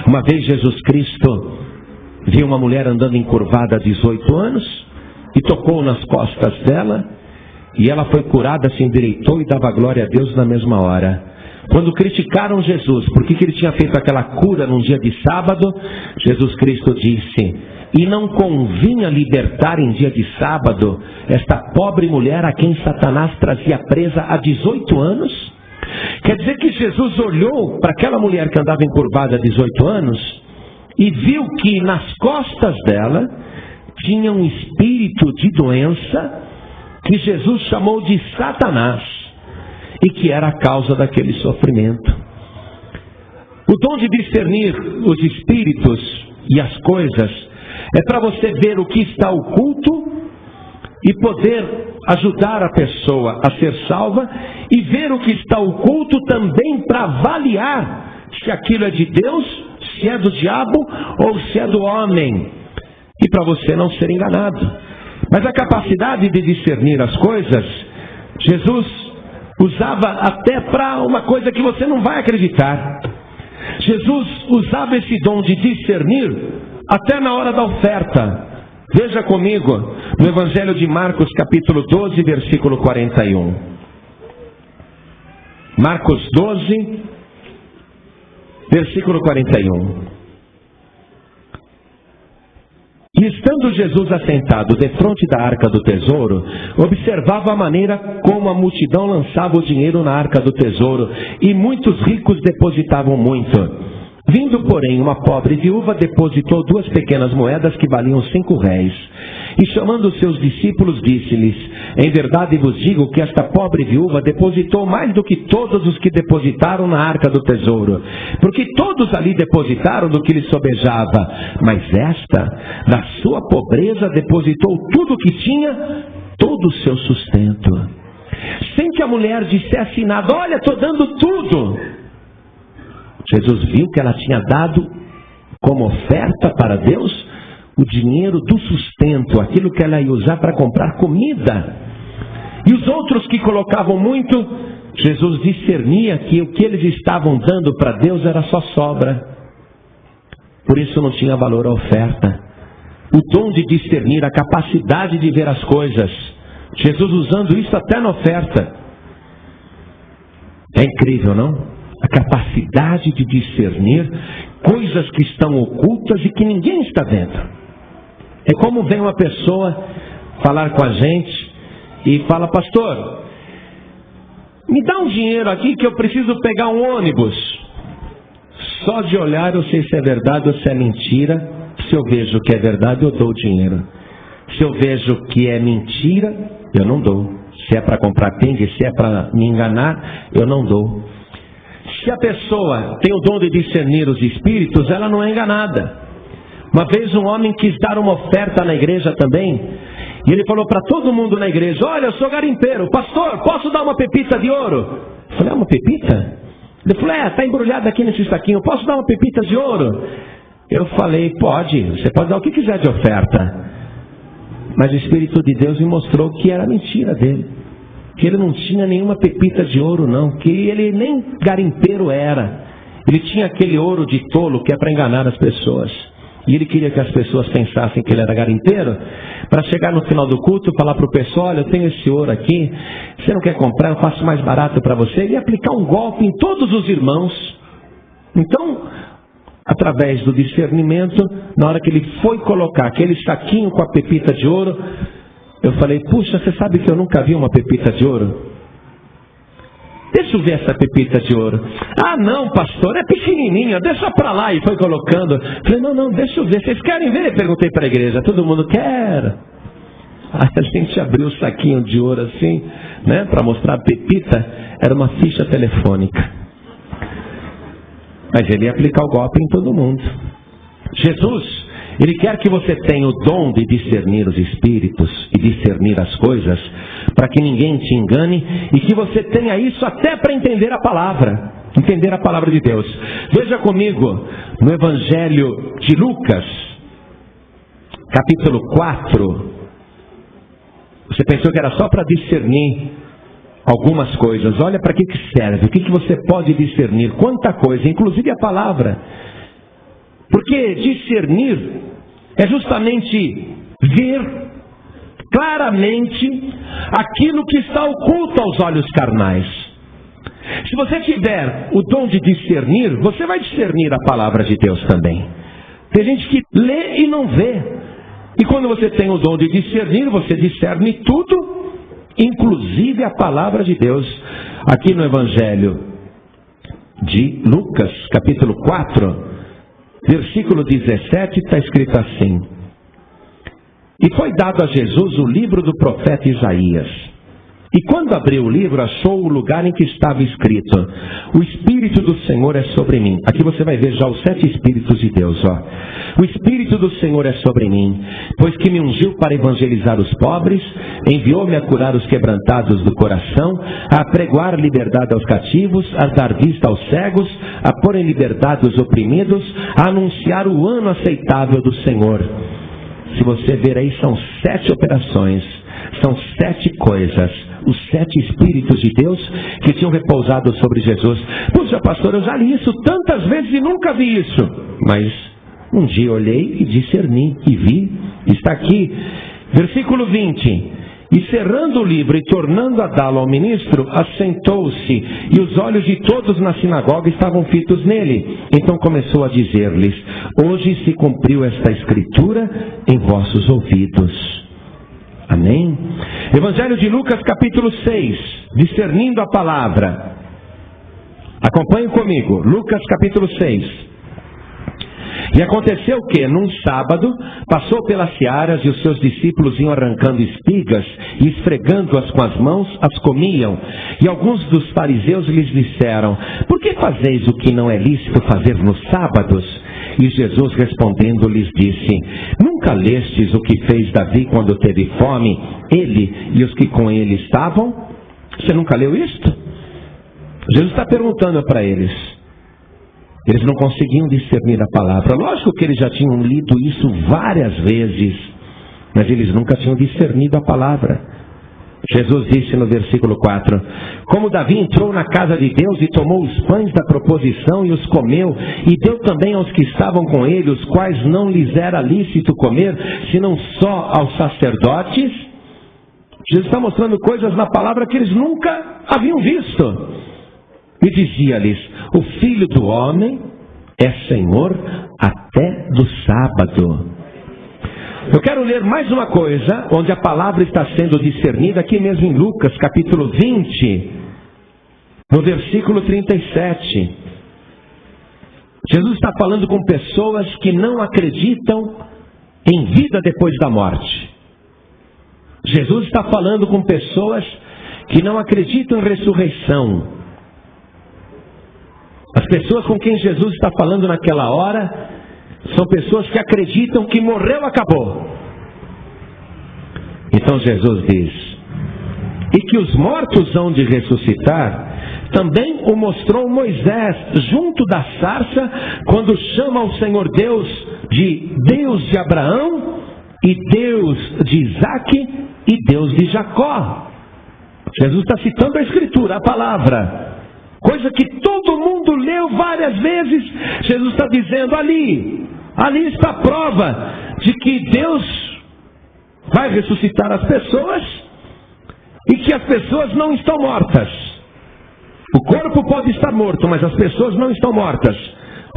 [SPEAKER 2] Uma vez Jesus Cristo viu uma mulher andando encurvada há 18 anos e tocou nas costas dela, e ela foi curada, se endireitou e dava glória a Deus na mesma hora. Quando criticaram Jesus, por que ele tinha feito aquela cura num dia de sábado, Jesus Cristo disse: e não convinha libertar em dia de sábado esta pobre mulher a quem Satanás trazia presa há 18 anos? Quer dizer que Jesus olhou para aquela mulher que andava encurvada há 18 anos e viu que nas costas dela tinha um espírito de doença que Jesus chamou de Satanás e que era a causa daquele sofrimento. O dom de discernir os espíritos e as coisas é para você ver o que está oculto e poder ajudar a pessoa a ser salva, e ver o que está oculto também para avaliar se aquilo é de Deus, se é do diabo ou se é do homem, e para você não ser enganado. Mas a capacidade de discernir as coisas, Jesus usava até para uma coisa que você não vai acreditar. Jesus usava esse dom de discernir até na hora da oferta. Veja comigo no Evangelho de Marcos, capítulo 12, versículo 41. Marcos 12, versículo 41. E estando Jesus assentado defronte da arca do tesouro, observava a maneira como a multidão lançava o dinheiro na arca do tesouro, e muitos ricos depositavam muito. Vindo, porém, uma pobre viúva, depositou 2 pequenas moedas que valiam 5 réis. E chamando os seus discípulos, disse-lhes: em verdade vos digo que esta pobre viúva depositou mais do que todos os que depositaram na arca do tesouro. Porque todos ali depositaram do que lhes sobejava, mas esta, da sua pobreza, depositou tudo o que tinha, todo o seu sustento. Sem que a mulher dissesse nada: olha, estou dando tudo. Jesus viu que ela tinha dado como oferta para Deus o dinheiro do sustento, aquilo que ela ia usar para comprar comida. E os outros que colocavam muito, Jesus discernia que o que eles estavam dando para Deus era só sobra. Por isso não tinha valor a oferta. O dom de discernir, a capacidade de ver as coisas. Jesus usando isso até na oferta. É incrível, não? A capacidade de discernir coisas que estão ocultas e que ninguém está vendo. É como vem uma pessoa falar com a gente e fala: pastor, me dá um dinheiro aqui que eu preciso pegar um ônibus. Só de olhar eu sei se é verdade ou se é mentira. Se eu vejo que é verdade, eu dou o dinheiro. Se eu vejo que é mentira, eu não dou. Se é para comprar pingue, se é para me enganar, eu não dou. Se a pessoa tem o dom de discernir os espíritos, ela não é enganada. Uma vez um homem quis dar uma oferta na igreja também, e ele falou para todo mundo na igreja: olha, eu sou garimpeiro, pastor, posso dar uma pepita de ouro? Eu falei: uma pepita? Ele falou: está embrulhada aqui nesse saquinho, posso dar uma pepita de ouro? Eu falei: pode, você pode dar o que quiser de oferta. Mas o Espírito de Deus me mostrou que era mentira dele. Que ele não tinha nenhuma pepita de ouro não. Que ele nem garimpeiro era. Ele tinha aquele ouro de tolo que é para enganar as pessoas. E ele queria que as pessoas pensassem que ele era garimpeiro, para chegar no final do culto e falar para o pessoal: olha, eu tenho esse ouro aqui, você não quer comprar, eu faço mais barato para você. E aplicar um golpe em todos os irmãos. Então, através do discernimento, na hora que ele foi colocar aquele saquinho com a pepita de ouro, eu falei: puxa, você sabe que eu nunca vi uma pepita de ouro? Deixa eu ver essa pepita de ouro. Ah, não, pastor, é pequenininha, deixa pra lá. E foi colocando. Falei: não, deixa eu ver. Vocês querem ver? Perguntei para a igreja. Todo mundo quer. Aí a gente abriu o saquinho de ouro assim, né, para mostrar a pepita. Era uma ficha telefônica. Mas ele ia aplicar o golpe em todo mundo. Jesus, ele quer que você tenha o dom de discernir os espíritos e discernir as coisas, para que ninguém te engane, e que você tenha isso até para entender a palavra de Deus. Veja comigo no Evangelho de Lucas, capítulo 4. Você pensou que era só para discernir algumas coisas. Olha para que serve, o que você pode discernir, quanta coisa, inclusive a palavra. Porque discernir é justamente ver claramente aquilo que está oculto aos olhos carnais. Se você tiver o dom de discernir, você vai discernir a palavra de Deus também. Tem gente que lê e não vê. E quando você tem o dom de discernir, você discerne tudo, inclusive a palavra de Deus. Aqui no Evangelho de Lucas, capítulo 4, versículo 17, está escrito assim: e foi dado a Jesus o livro do profeta Isaías. E quando abriu o livro, achou o lugar em que estava escrito: o Espírito do Senhor é sobre mim. Aqui você vai ver já os 7 Espíritos de Deus, ó. O Espírito do Senhor é sobre mim, pois que me ungiu para evangelizar os pobres, enviou-me a curar os quebrantados do coração, a apregoar liberdade aos cativos, a dar vista aos cegos, a pôr em liberdade os oprimidos, a anunciar o ano aceitável do Senhor. Se você ver aí, são 7 operações, são 7 coisas, os 7 Espíritos de Deus que tinham repousado sobre Jesus. Puxa, pastor, eu já li isso tantas vezes e nunca vi isso. Mas um dia olhei e discerni e vi, está aqui, versículo 20. E cerrando o livro e tornando a dá-lo ao ministro, assentou-se, e os olhos de todos na sinagoga estavam fitos nele. Então começou a dizer-lhes: hoje se cumpriu esta escritura em vossos ouvidos. Amém? Evangelho de Lucas, capítulo 6, discernindo a palavra. Acompanhe comigo, Lucas capítulo 6. E aconteceu que, num sábado, passou pelas searas e os seus discípulos iam arrancando espigas e esfregando-as com as mãos, as comiam. E alguns dos fariseus lhes disseram: por que fazeis o que não é lícito fazer nos sábados? E Jesus respondendo lhes disse: nunca lestes o que fez Davi quando teve fome, ele e os que com ele estavam? Você nunca leu isto? Jesus está perguntando para eles. Eles não conseguiam discernir a palavra. Lógico que eles já tinham lido isso várias vezes, mas eles nunca tinham discernido a palavra. Jesus disse no versículo 4: como Davi entrou na casa de Deus e tomou os pães da proposição e os comeu, e deu também aos que estavam com ele, os quais não lhes era lícito comer, senão só aos sacerdotes. Jesus está mostrando coisas na palavra que eles nunca haviam visto. E dizia-lhes: o Filho do Homem é Senhor até do sábado. Eu quero ler mais uma coisa, onde a palavra está sendo discernida, aqui mesmo em Lucas, capítulo 20, no versículo 37. Jesus está falando com pessoas que não acreditam em vida depois da morte. Jesus está falando com pessoas que não acreditam em ressurreição. As pessoas com quem Jesus está falando naquela hora são pessoas que acreditam que morreu, acabou. Então Jesus diz: e que os mortos hão de ressuscitar, também o mostrou Moisés junto da sarça, quando chama o Senhor Deus de Deus de Abraão, e Deus de Isaac e Deus de Jacó. Jesus está citando a Escritura, a palavra, coisa que todo mundo leu várias vezes. Jesus está dizendo ali está a prova de que Deus vai ressuscitar as pessoas e que as pessoas não estão mortas. O corpo pode estar morto, mas as pessoas não estão mortas.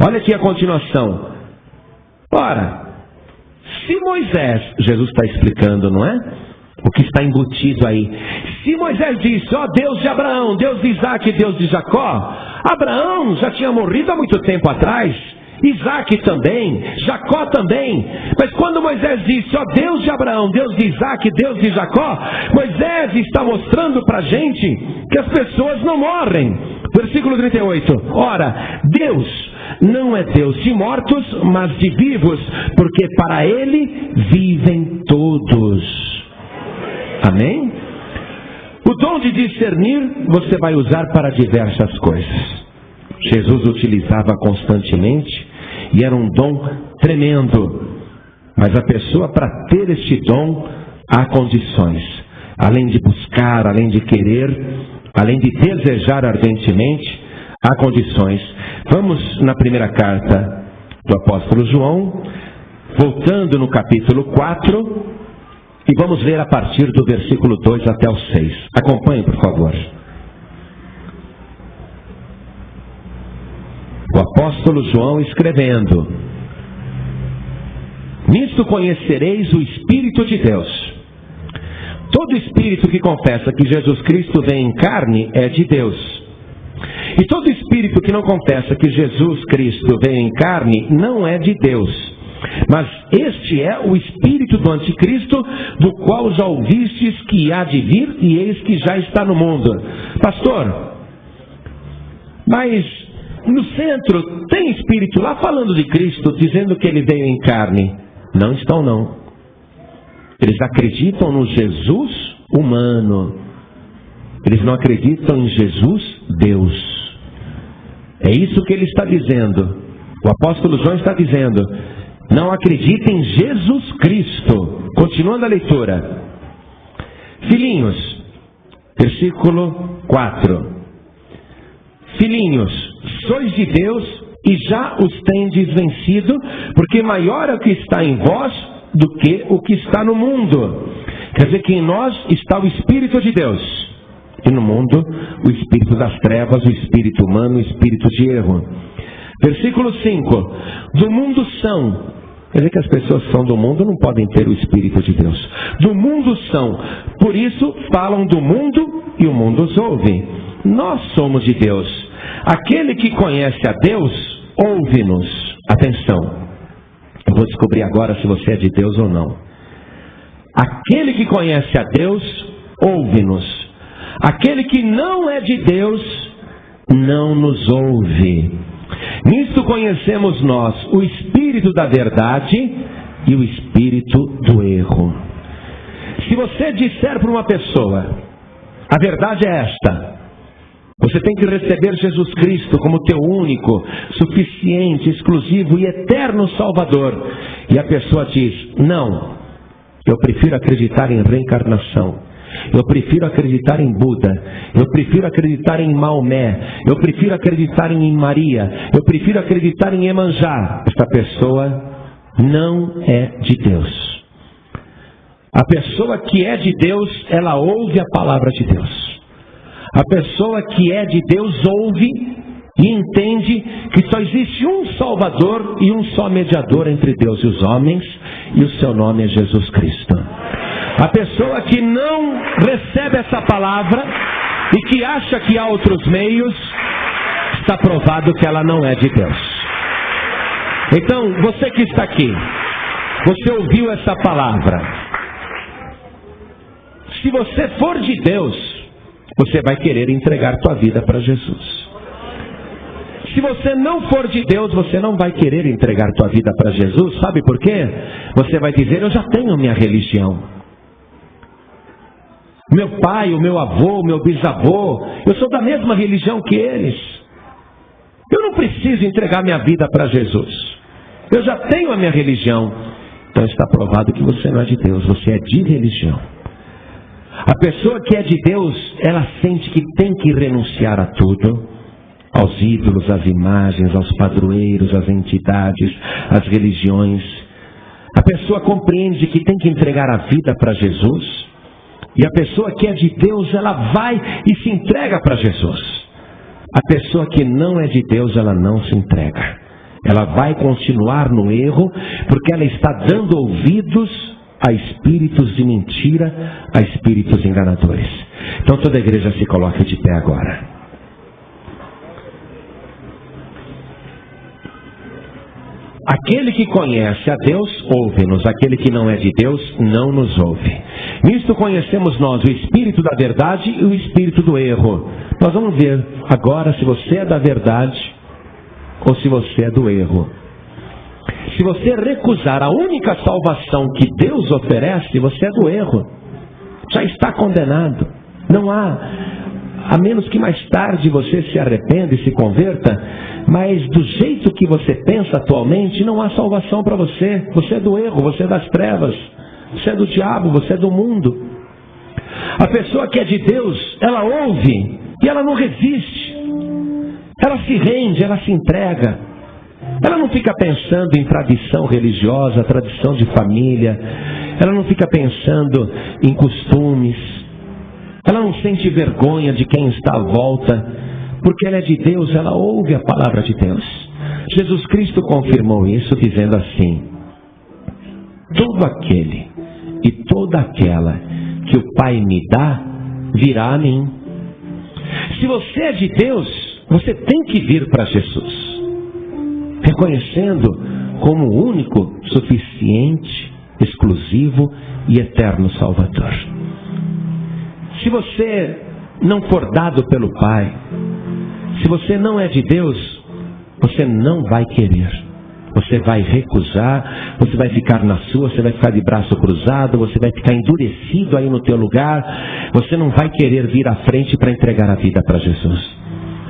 [SPEAKER 2] Olha aqui a continuação. Ora, se Moisés, Jesus está explicando, não é? O que está embutido aí. Se Moisés disse, ó Deus de Abraão, Deus de Isaac e Deus de Jacó, Abraão já tinha morrido há muito tempo atrás, Isaac também, Jacó também. Mas quando Moisés disse, ó Deus de Abraão, Deus de Isaac, Deus de Jacó, Moisés está mostrando para a gente que as pessoas não morrem. Versículo 38. Ora, Deus não é Deus de mortos, mas de vivos, porque para Ele vivem todos. Amém? O dom de discernir você vai usar para diversas coisas. Jesus utilizava constantemente e era um dom tremendo. Mas a pessoa, para ter este dom, há condições. Além de buscar, além de querer, além de desejar ardentemente, há condições. Vamos na primeira carta do apóstolo João, voltando no capítulo 4, e vamos ler a partir do versículo 2 até o 6. Acompanhe, por favor. O apóstolo João escrevendo: nisto conhecereis o Espírito de Deus. Todo espírito que confessa que Jesus Cristo vem em carne é de Deus. E todo espírito que não confessa que Jesus Cristo vem em carne não é de Deus. Mas este é o espírito do anticristo, do qual já ouvistes que há de vir, e eis que já está no mundo. Pastor, mas no centro tem espírito lá falando de Cristo, dizendo que ele veio em carne. Não estão, não. Eles acreditam no Jesus humano. Eles não acreditam em Jesus Deus. É isso que ele está dizendo. O apóstolo João está dizendo: não acredita em Jesus Cristo. Continuando a leitura. Filhinhos, versículo 4. Filhinhos, sois de Deus e já os tendes vencido, porque maior é o que está em vós do que o que está no mundo. Quer dizer que em nós está o Espírito de Deus, e no mundo o espírito das trevas, o espírito humano, o espírito de erro. Versículo 5. Do mundo são. Quer dizer que as pessoas que são do mundo não podem ter o Espírito de Deus. Do mundo são, por isso falam do mundo e o mundo os ouve. Nós somos de Deus. Aquele que conhece a Deus, ouve-nos. Atenção, eu vou descobrir agora se você é de Deus ou não. Aquele que conhece a Deus, ouve-nos. Aquele que não é de Deus, não nos ouve. Nisto conhecemos nós o espírito da verdade e o espírito do erro. Se você disser para uma pessoa, a verdade é esta: você tem que receber Jesus Cristo como teu único, suficiente, exclusivo e eterno Salvador, e a pessoa diz, não, eu prefiro acreditar em reencarnação, eu prefiro acreditar em Buda, eu prefiro acreditar em Maomé, eu prefiro acreditar em Maria, eu prefiro acreditar em Iemanjá. Esta pessoa não é de Deus. A pessoa que é de Deus, ela ouve a palavra de Deus. A pessoa que é de Deus ouve e entende que só existe um Salvador e um só mediador entre Deus e os homens, e o seu nome é Jesus Cristo. A pessoa que não recebe essa palavra e que acha que há outros meios, está provado que ela não é de Deus. Então, você que está aqui, você ouviu essa palavra. Se você for de Deus, você vai querer entregar tua vida para Jesus. Se você não for de Deus, você não vai querer entregar tua vida para Jesus. Sabe por quê? Você vai dizer, eu já tenho minha religião. Meu pai, o meu avô, o meu bisavô, eu sou da mesma religião que eles. Eu não preciso entregar minha vida para Jesus. Eu já tenho a minha religião. então está provado que você não é de Deus, você é de religião. A pessoa que é de Deus, ela sente que tem que renunciar a tudo, aos ídolos, às imagens, aos padroeiros, às entidades, às religiões. A pessoa compreende que tem que entregar a vida para Jesus. E a pessoa que é de Deus, ela vai e se entrega para Jesus. A pessoa que não é de Deus, ela não se entrega. Ela vai continuar no erro, porque ela está dando ouvidos a espíritos de mentira, a espíritos enganadores. Então toda a igreja se coloca de pé agora. Aquele que conhece a Deus, ouve-nos. Aquele que não é de Deus, não nos ouve. Nisto conhecemos nós o espírito da verdade e o espírito do erro. Nós vamos ver agora se você é da verdade ou se você é do erro. Se você recusar a única salvação que Deus oferece, você é do erro. Já está condenado. Não há, a menos que mais tarde você se arrependa e se converta, mas do jeito que você pensa atualmente, não há salvação para você. Você é do erro, você é das trevas, você é do diabo, você é do mundo. A pessoa que é de Deus, ela ouve e ela não resiste. Ela se rende, ela se entrega. Ela não fica pensando em tradição religiosa, tradição de família. Ela não fica pensando em costumes. Ela não sente vergonha de quem está à volta, porque ela é de Deus, ela ouve a palavra de Deus. Jesus Cristo confirmou isso dizendo assim: todo aquele e toda aquela que o Pai me dá, virá a mim. Se você é de Deus, você tem que vir para Jesus, reconhecendo como o único, suficiente, exclusivo e eterno Salvador. Se você não for dado pelo Pai, se você não é de Deus, você não vai querer. Você vai recusar, você vai ficar na sua, você vai ficar de braço cruzado, você vai ficar endurecido aí no teu lugar, você não vai querer vir à frente para entregar a vida para Jesus.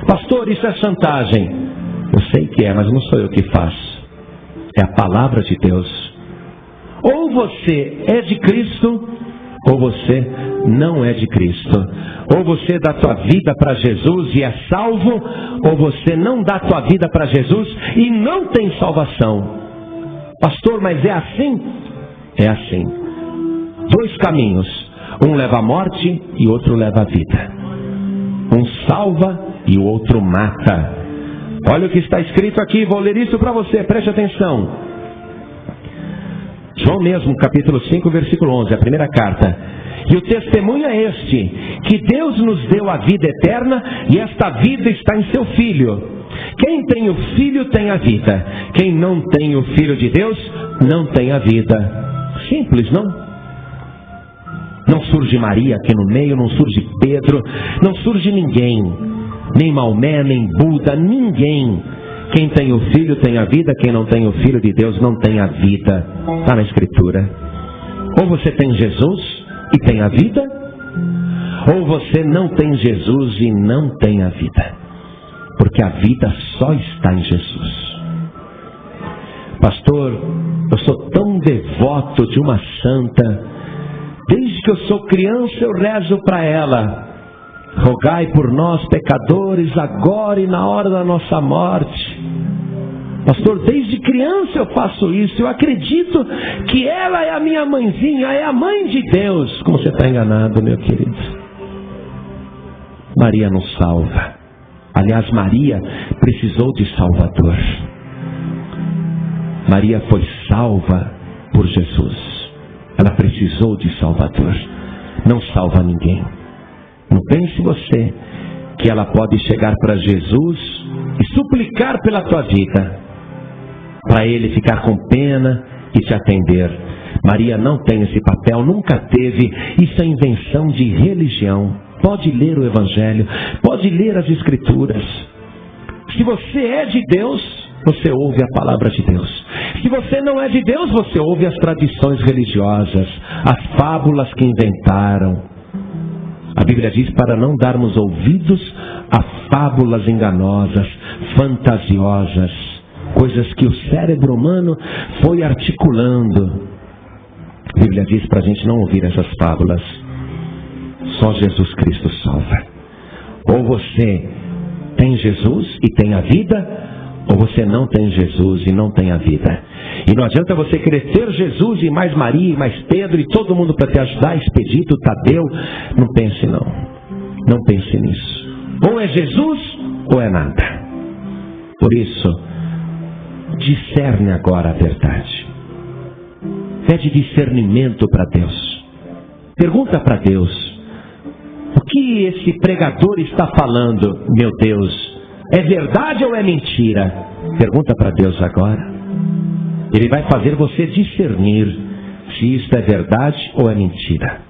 [SPEAKER 2] Pastor, isso é chantagem. Eu sei que é, mas não sou eu que faço. É a palavra de Deus. Ou você é de Cristo, ou você não é de Cristo. Ou você dá a tua vida para Jesus e é salvo, ou você não dá a tua vida para Jesus e não tem salvação. Pastor, mas é assim? É assim. Dois caminhos. Um leva à morte e outro leva à vida. Um salva e o outro mata. Olha o que está escrito aqui, vou ler isso para você, preste atenção. João mesmo, capítulo 5, versículo 11, a primeira carta. E o testemunho é este, que Deus nos deu a vida eterna, e esta vida está em seu Filho. Quem tem o Filho tem a vida. Quem não tem o Filho de Deus, não tem a vida. Simples, não? Não surge Maria aqui no meio, não surge Pedro, não surge ninguém. Nem Maomé, nem Buda, ninguém. Quem tem o Filho tem a vida, quem não tem o Filho de Deus não tem a vida. Está na Escritura. Ou você tem Jesus e tem a vida, ou você não tem Jesus e não tem a vida. Porque a vida só está em Jesus. Pastor, eu sou tão devoto de uma santa. Desde que eu sou criança eu rezo para ela: rogai por nós pecadores, agora e na hora da nossa morte. Pastor, desde criança eu faço isso. Eu acredito que ela é a minha mãezinha, é a mãe de Deus. Como você está enganado, meu querido. Maria não salva. Aliás, Maria precisou de Salvador. Maria foi salva por Jesus. Ela precisou de Salvador. Não salva ninguém. Não pense você que ela pode chegar para Jesus e suplicar pela tua vida, para Ele ficar com pena e te atender. Maria não tem esse papel, nunca teve. Isso é invenção de religião. Pode ler o Evangelho, pode ler as Escrituras. Se você é de Deus, você ouve a palavra de Deus. Se você não é de Deus, você ouve as tradições religiosas, as fábulas que inventaram. A Bíblia diz para não darmos ouvidos a fábulas enganosas, fantasiosas, coisas que o cérebro humano foi articulando. A Bíblia diz para a gente não ouvir essas fábulas. Só Jesus Cristo salva. Ou você tem Jesus e tem a vida, ou você não tem Jesus e não tem a vida. E não adianta você querer ter Jesus e mais Maria e mais Pedro e todo mundo para te ajudar, Expedito, Tadeu. Não pense não. Não pense nisso. Ou é Jesus ou é nada. Por isso, discerne agora a verdade. Pede discernimento para Deus. Pergunta para Deus: o que esse pregador está falando, meu Deus? É verdade ou é mentira? Pergunta para Deus agora. Ele vai fazer você discernir se isto é verdade ou é mentira.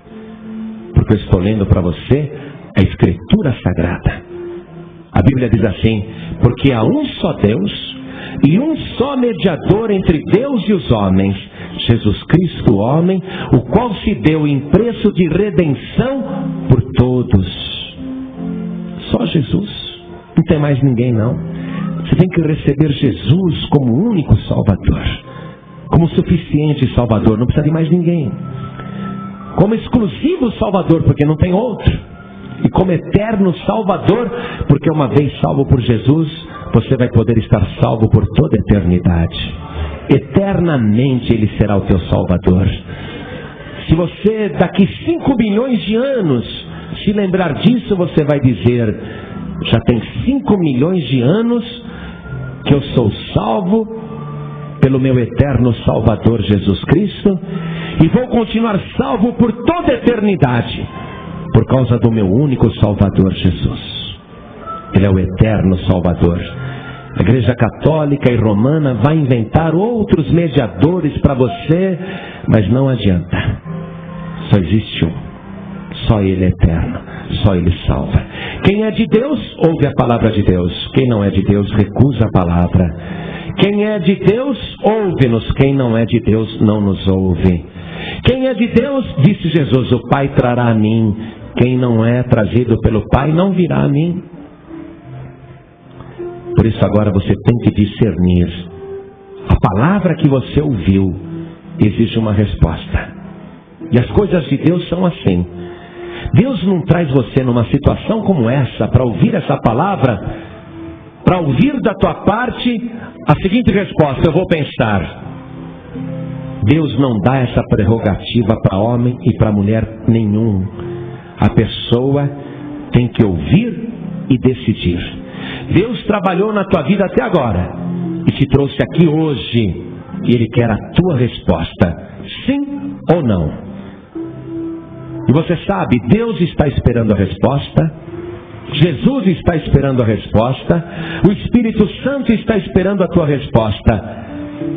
[SPEAKER 2] Porque eu estou lendo para você a Escritura Sagrada. A Bíblia diz assim: porque há um só Deus e um só mediador entre Deus e os homens, Jesus Cristo, o homem, o qual se deu em preço de redenção por todos. Só Jesus. Não tem mais ninguém não. Você tem que receber Jesus como único Salvador, como suficiente Salvador, não precisa de mais ninguém. Como exclusivo Salvador, porque não tem outro. E como eterno Salvador, porque uma vez salvo por Jesus, você vai poder estar salvo por toda a eternidade. Eternamente Ele será o teu Salvador. Se você daqui 5 milhões de anos se lembrar disso, você vai dizer: já tem 5 milhões de anos que eu sou salvo pelo meu eterno Salvador Jesus Cristo, e vou continuar salvo por toda a eternidade, por causa do meu único Salvador Jesus. Ele é o eterno Salvador. A Igreja Católica e Romana vai inventar outros mediadores para você, mas não adianta. Só existe um. Só Ele é eterno. Só Ele salva. Quem é de Deus, ouve a palavra de Deus. Quem não é de Deus, recusa a palavra. Quem é de Deus, ouve-nos. Quem não é de Deus, não nos ouve. Quem é de Deus, disse Jesus, o Pai trará a mim. Quem não é trazido pelo Pai, não virá a mim. Por isso agora você tem que discernir. A palavra que você ouviu exige uma resposta. E as coisas de Deus são assim. Deus não traz você numa situação como essa para ouvir essa palavra, para ouvir da tua parte a seguinte resposta: eu vou pensar. Deus não dá essa prerrogativa para homem e para mulher nenhum. A pessoa tem que ouvir e decidir. Deus trabalhou na tua vida até agora e te trouxe aqui hoje, e Ele quer a tua resposta, sim ou não. E você sabe, Deus está esperando a resposta, Jesus está esperando a resposta, o Espírito Santo está esperando a tua resposta,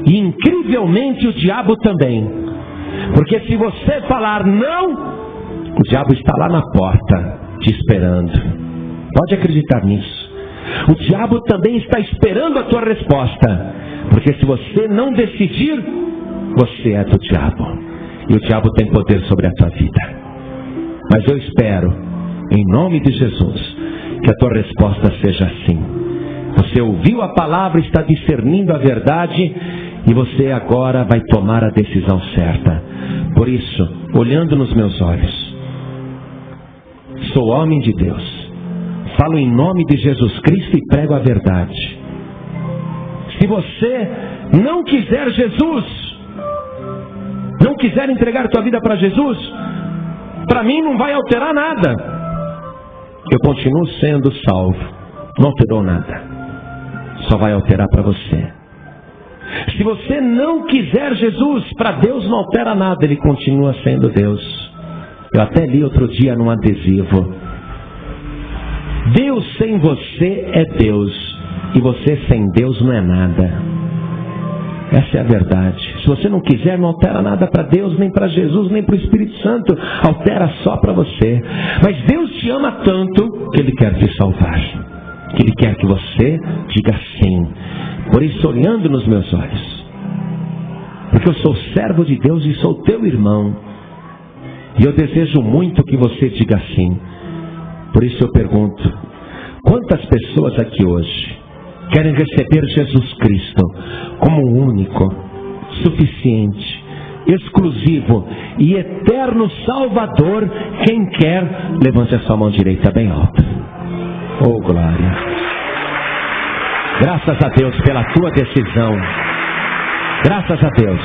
[SPEAKER 2] e incrivelmente o diabo também. Porque se você falar não, o diabo está lá na porta te esperando. Pode acreditar nisso. O diabo também está esperando a tua resposta, porque se você não decidir, você é do diabo, e o diabo tem poder sobre a tua vida. Mas eu espero, em nome de Jesus, que a tua resposta seja assim. Você ouviu a palavra, está discernindo a verdade, e você agora vai tomar a decisão certa. Por isso, olhando nos meus olhos, sou homem de Deus, falo em nome de Jesus Cristo e prego a verdade. Se você não quiser Jesus, não quiser entregar tua vida para Jesus, para mim não vai alterar nada. Eu continuo sendo salvo, não alterou nada. Só vai alterar para você. Se você não quiser Jesus, para Deus não altera nada, Ele continua sendo Deus. Eu até li outro dia num adesivo: Deus sem você é Deus, e você sem Deus não é nada. Essa é a verdade. Se você não quiser, não altera nada para Deus, nem para Jesus, nem para o Espírito Santo. Altera só para você. Mas Deus te ama tanto que Ele quer te salvar, que Ele quer que você diga sim. Por isso, olhando nos meus olhos, porque eu sou servo de Deus e sou teu irmão, e eu desejo muito que você diga sim. Por isso eu pergunto: quantas pessoas aqui hoje querem receber Jesus Cristo como o único, suficiente, exclusivo e eterno Salvador. Quem quer, levante a sua mão direita bem alta. Oh, glória! Graças a Deus pela tua decisão. Graças a Deus.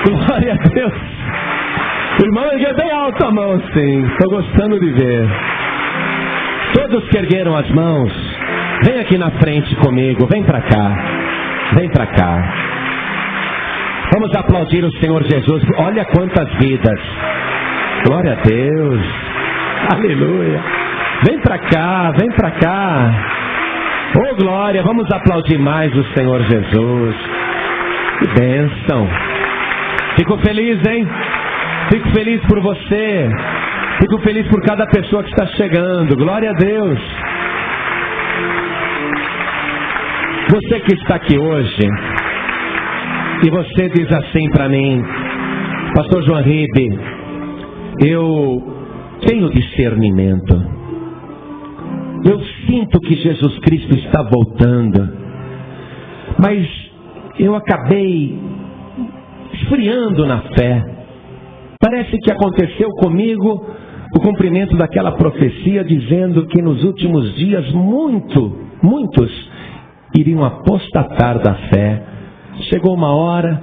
[SPEAKER 2] Glória a Deus. Irmão, ergue bem alta a mão, sim. Estou gostando de ver. Todos que ergueram as mãos, vem aqui na frente comigo. Vem para cá. Vem para cá. Vamos aplaudir o Senhor Jesus. Olha quantas vidas. Glória a Deus. Aleluia. Vem para cá. Vem para cá. Oh, glória. Vamos aplaudir mais o Senhor Jesus. Que bênção. Fico feliz, hein? Fico feliz por você. Fico feliz por cada pessoa que está chegando. Glória a Deus. Você que está aqui hoje, e você diz assim para mim: Pastor João Ribe, eu tenho discernimento. Eu sinto que Jesus Cristo está voltando, mas eu acabei esfriando na fé. Parece que aconteceu comigo o cumprimento daquela profecia dizendo que nos últimos dias muitos iriam apostatar da fé. Chegou uma hora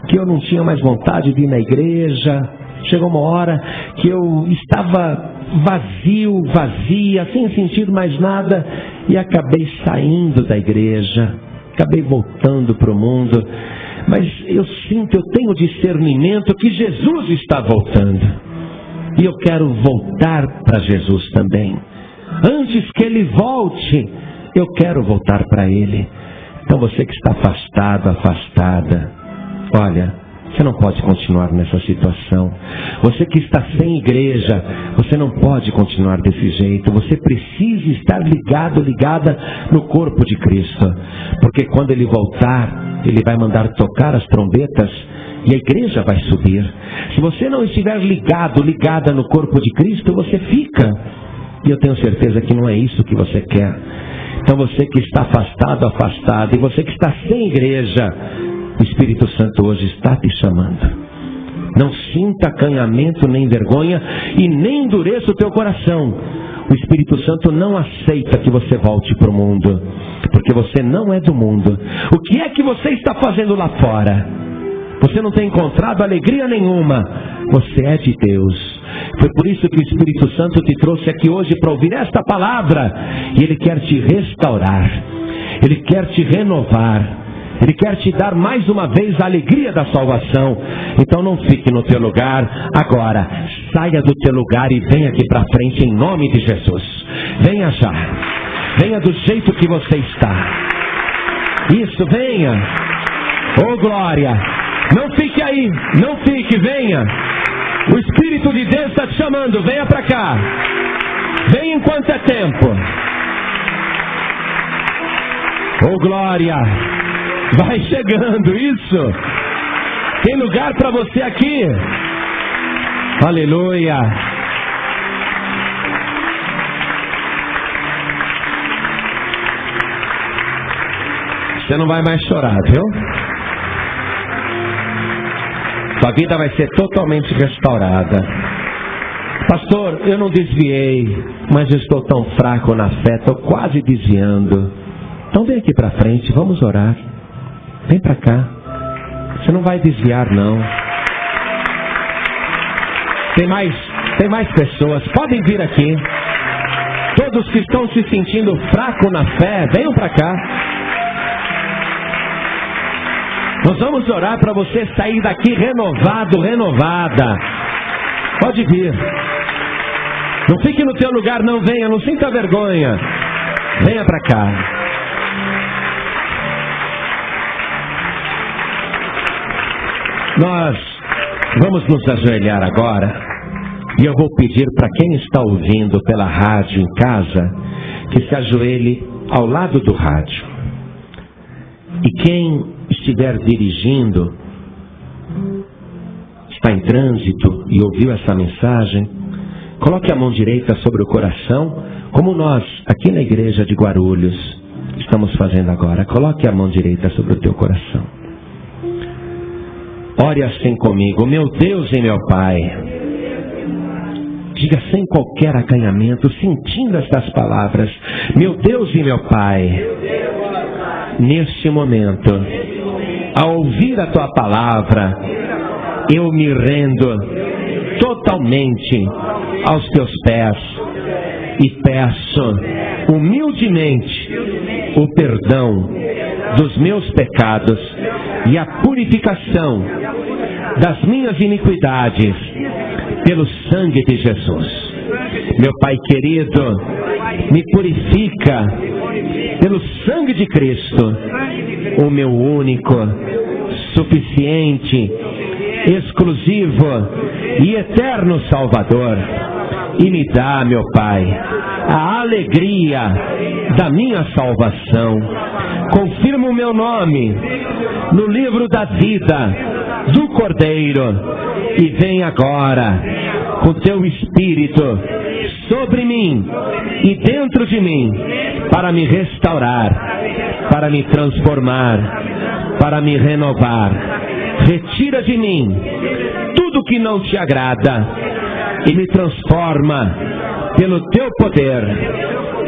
[SPEAKER 2] que eu não tinha mais vontade de ir na igreja. Chegou uma hora que eu estava vazia, sem sentir mais nada, e acabei saindo da igreja, acabei voltando para o mundo. Mas eu tenho discernimento que Jesus está voltando, e eu quero voltar para Jesus também. Antes que Ele volte, eu quero voltar para Ele. Então você que está afastado, afastada, olha, você não pode continuar nessa situação. Você que está sem igreja, você não pode continuar desse jeito. Você precisa estar ligada no corpo de Cristo. Porque quando Ele voltar, Ele vai mandar tocar as trombetas e a igreja vai subir. Se você não estiver ligada no corpo de Cristo, você fica. E eu tenho certeza que não é isso que você quer. Então você que está afastado, e você que está sem igreja, o Espírito Santo hoje está te chamando. Não sinta acanhamento nem vergonha, e nem endureça o teu coração. O Espírito Santo não aceita que você volte para o mundo, porque você não é do mundo. O que é que você está fazendo lá fora? Você não tem encontrado alegria nenhuma. Você é de Deus. Foi por isso que o Espírito Santo te trouxe aqui hoje para ouvir esta palavra. E Ele quer te restaurar. Ele quer te renovar. Ele quer te dar mais uma vez a alegria da salvação. Então não fique no teu lugar. Agora, saia do teu lugar e venha aqui para frente em nome de Jesus. Venha já. Venha do jeito que você está. Isso, venha. Oh, glória. Não fique aí. Não fique, venha. O Espírito de Deus está te chamando. Venha para cá. Venha enquanto é tempo. Oh, glória. Vai chegando, isso. Tem lugar para você aqui. Aleluia. Você não vai mais chorar, viu? Sua vida vai ser totalmente restaurada. Pastor, eu não desviei, mas eu estou tão fraco na fé, estou quase desviando. Então vem aqui para frente, vamos orar. Vem para cá. Você não vai desviar, não. Tem mais pessoas. Podem vir aqui. Todos que estão se sentindo fracos na fé, venham para cá. Nós vamos orar para você sair daqui renovado, renovada. Pode vir. Não fique no teu lugar, não. Venha, não sinta vergonha. Venha para cá. Nós vamos nos ajoelhar agora, e eu vou pedir para quem está ouvindo pela rádio em casa, que se ajoelhe ao lado do rádio. E quem estiver dirigindo, está em trânsito e ouviu essa mensagem, coloque a mão direita sobre o coração, como nós aqui na igreja de Guarulhos estamos fazendo agora. Coloque a mão direita sobre o teu coração. Ore assim comigo: meu Deus e meu Pai. Diga sem qualquer acanhamento, sentindo estas palavras: meu Deus e meu Pai, neste momento, ao ouvir a Tua palavra, eu me rendo totalmente aos Teus pés e peço humildemente o perdão dos meus pecados e a purificação das minhas iniquidades pelo sangue de Jesus. Meu Pai querido, me purifica pelo sangue de Cristo, o meu único, suficiente, exclusivo e eterno Salvador. E me dá, meu Pai, a alegria da minha salvação. Confirma o meu nome no livro da vida do Cordeiro, e vem agora com Teu Espírito sobre mim e dentro de mim, para me restaurar, para me transformar, para me renovar. Retira de mim tudo que não Te agrada e me transforma pelo Teu poder.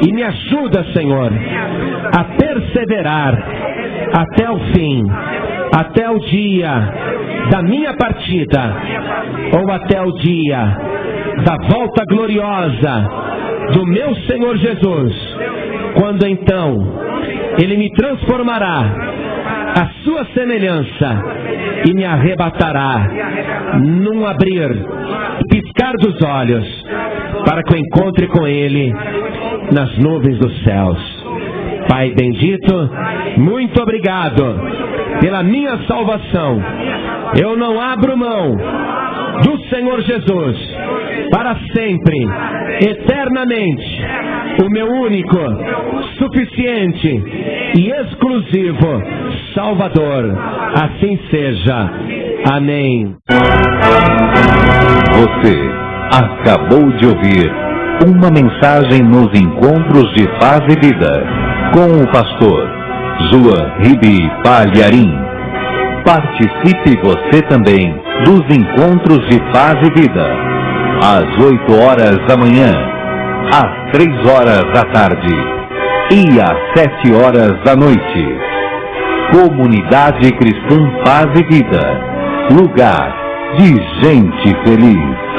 [SPEAKER 2] E me ajuda, Senhor, a perseverar até o fim, até o dia da minha partida, ou até o dia da volta gloriosa do meu Senhor Jesus, quando então Ele me transformará à sua semelhança e me arrebatará num abrir, piscar dos olhos, para que eu encontre com Ele nas nuvens dos céus. Pai bendito, muito obrigado pela minha salvação. Eu não abro mão do Senhor Jesus para sempre, eternamente, o meu único, suficiente e exclusivo Salvador. Assim seja. Amém.
[SPEAKER 1] Você acabou de ouvir uma mensagem nos Encontros de Paz e Vida, com o pastor Zuan Ribi Palharim. Participe você também dos Encontros de Paz e Vida, às 8 horas da manhã, às 3 horas da tarde e às 7 horas da noite. Comunidade Cristã Paz e Vida, lugar de gente feliz.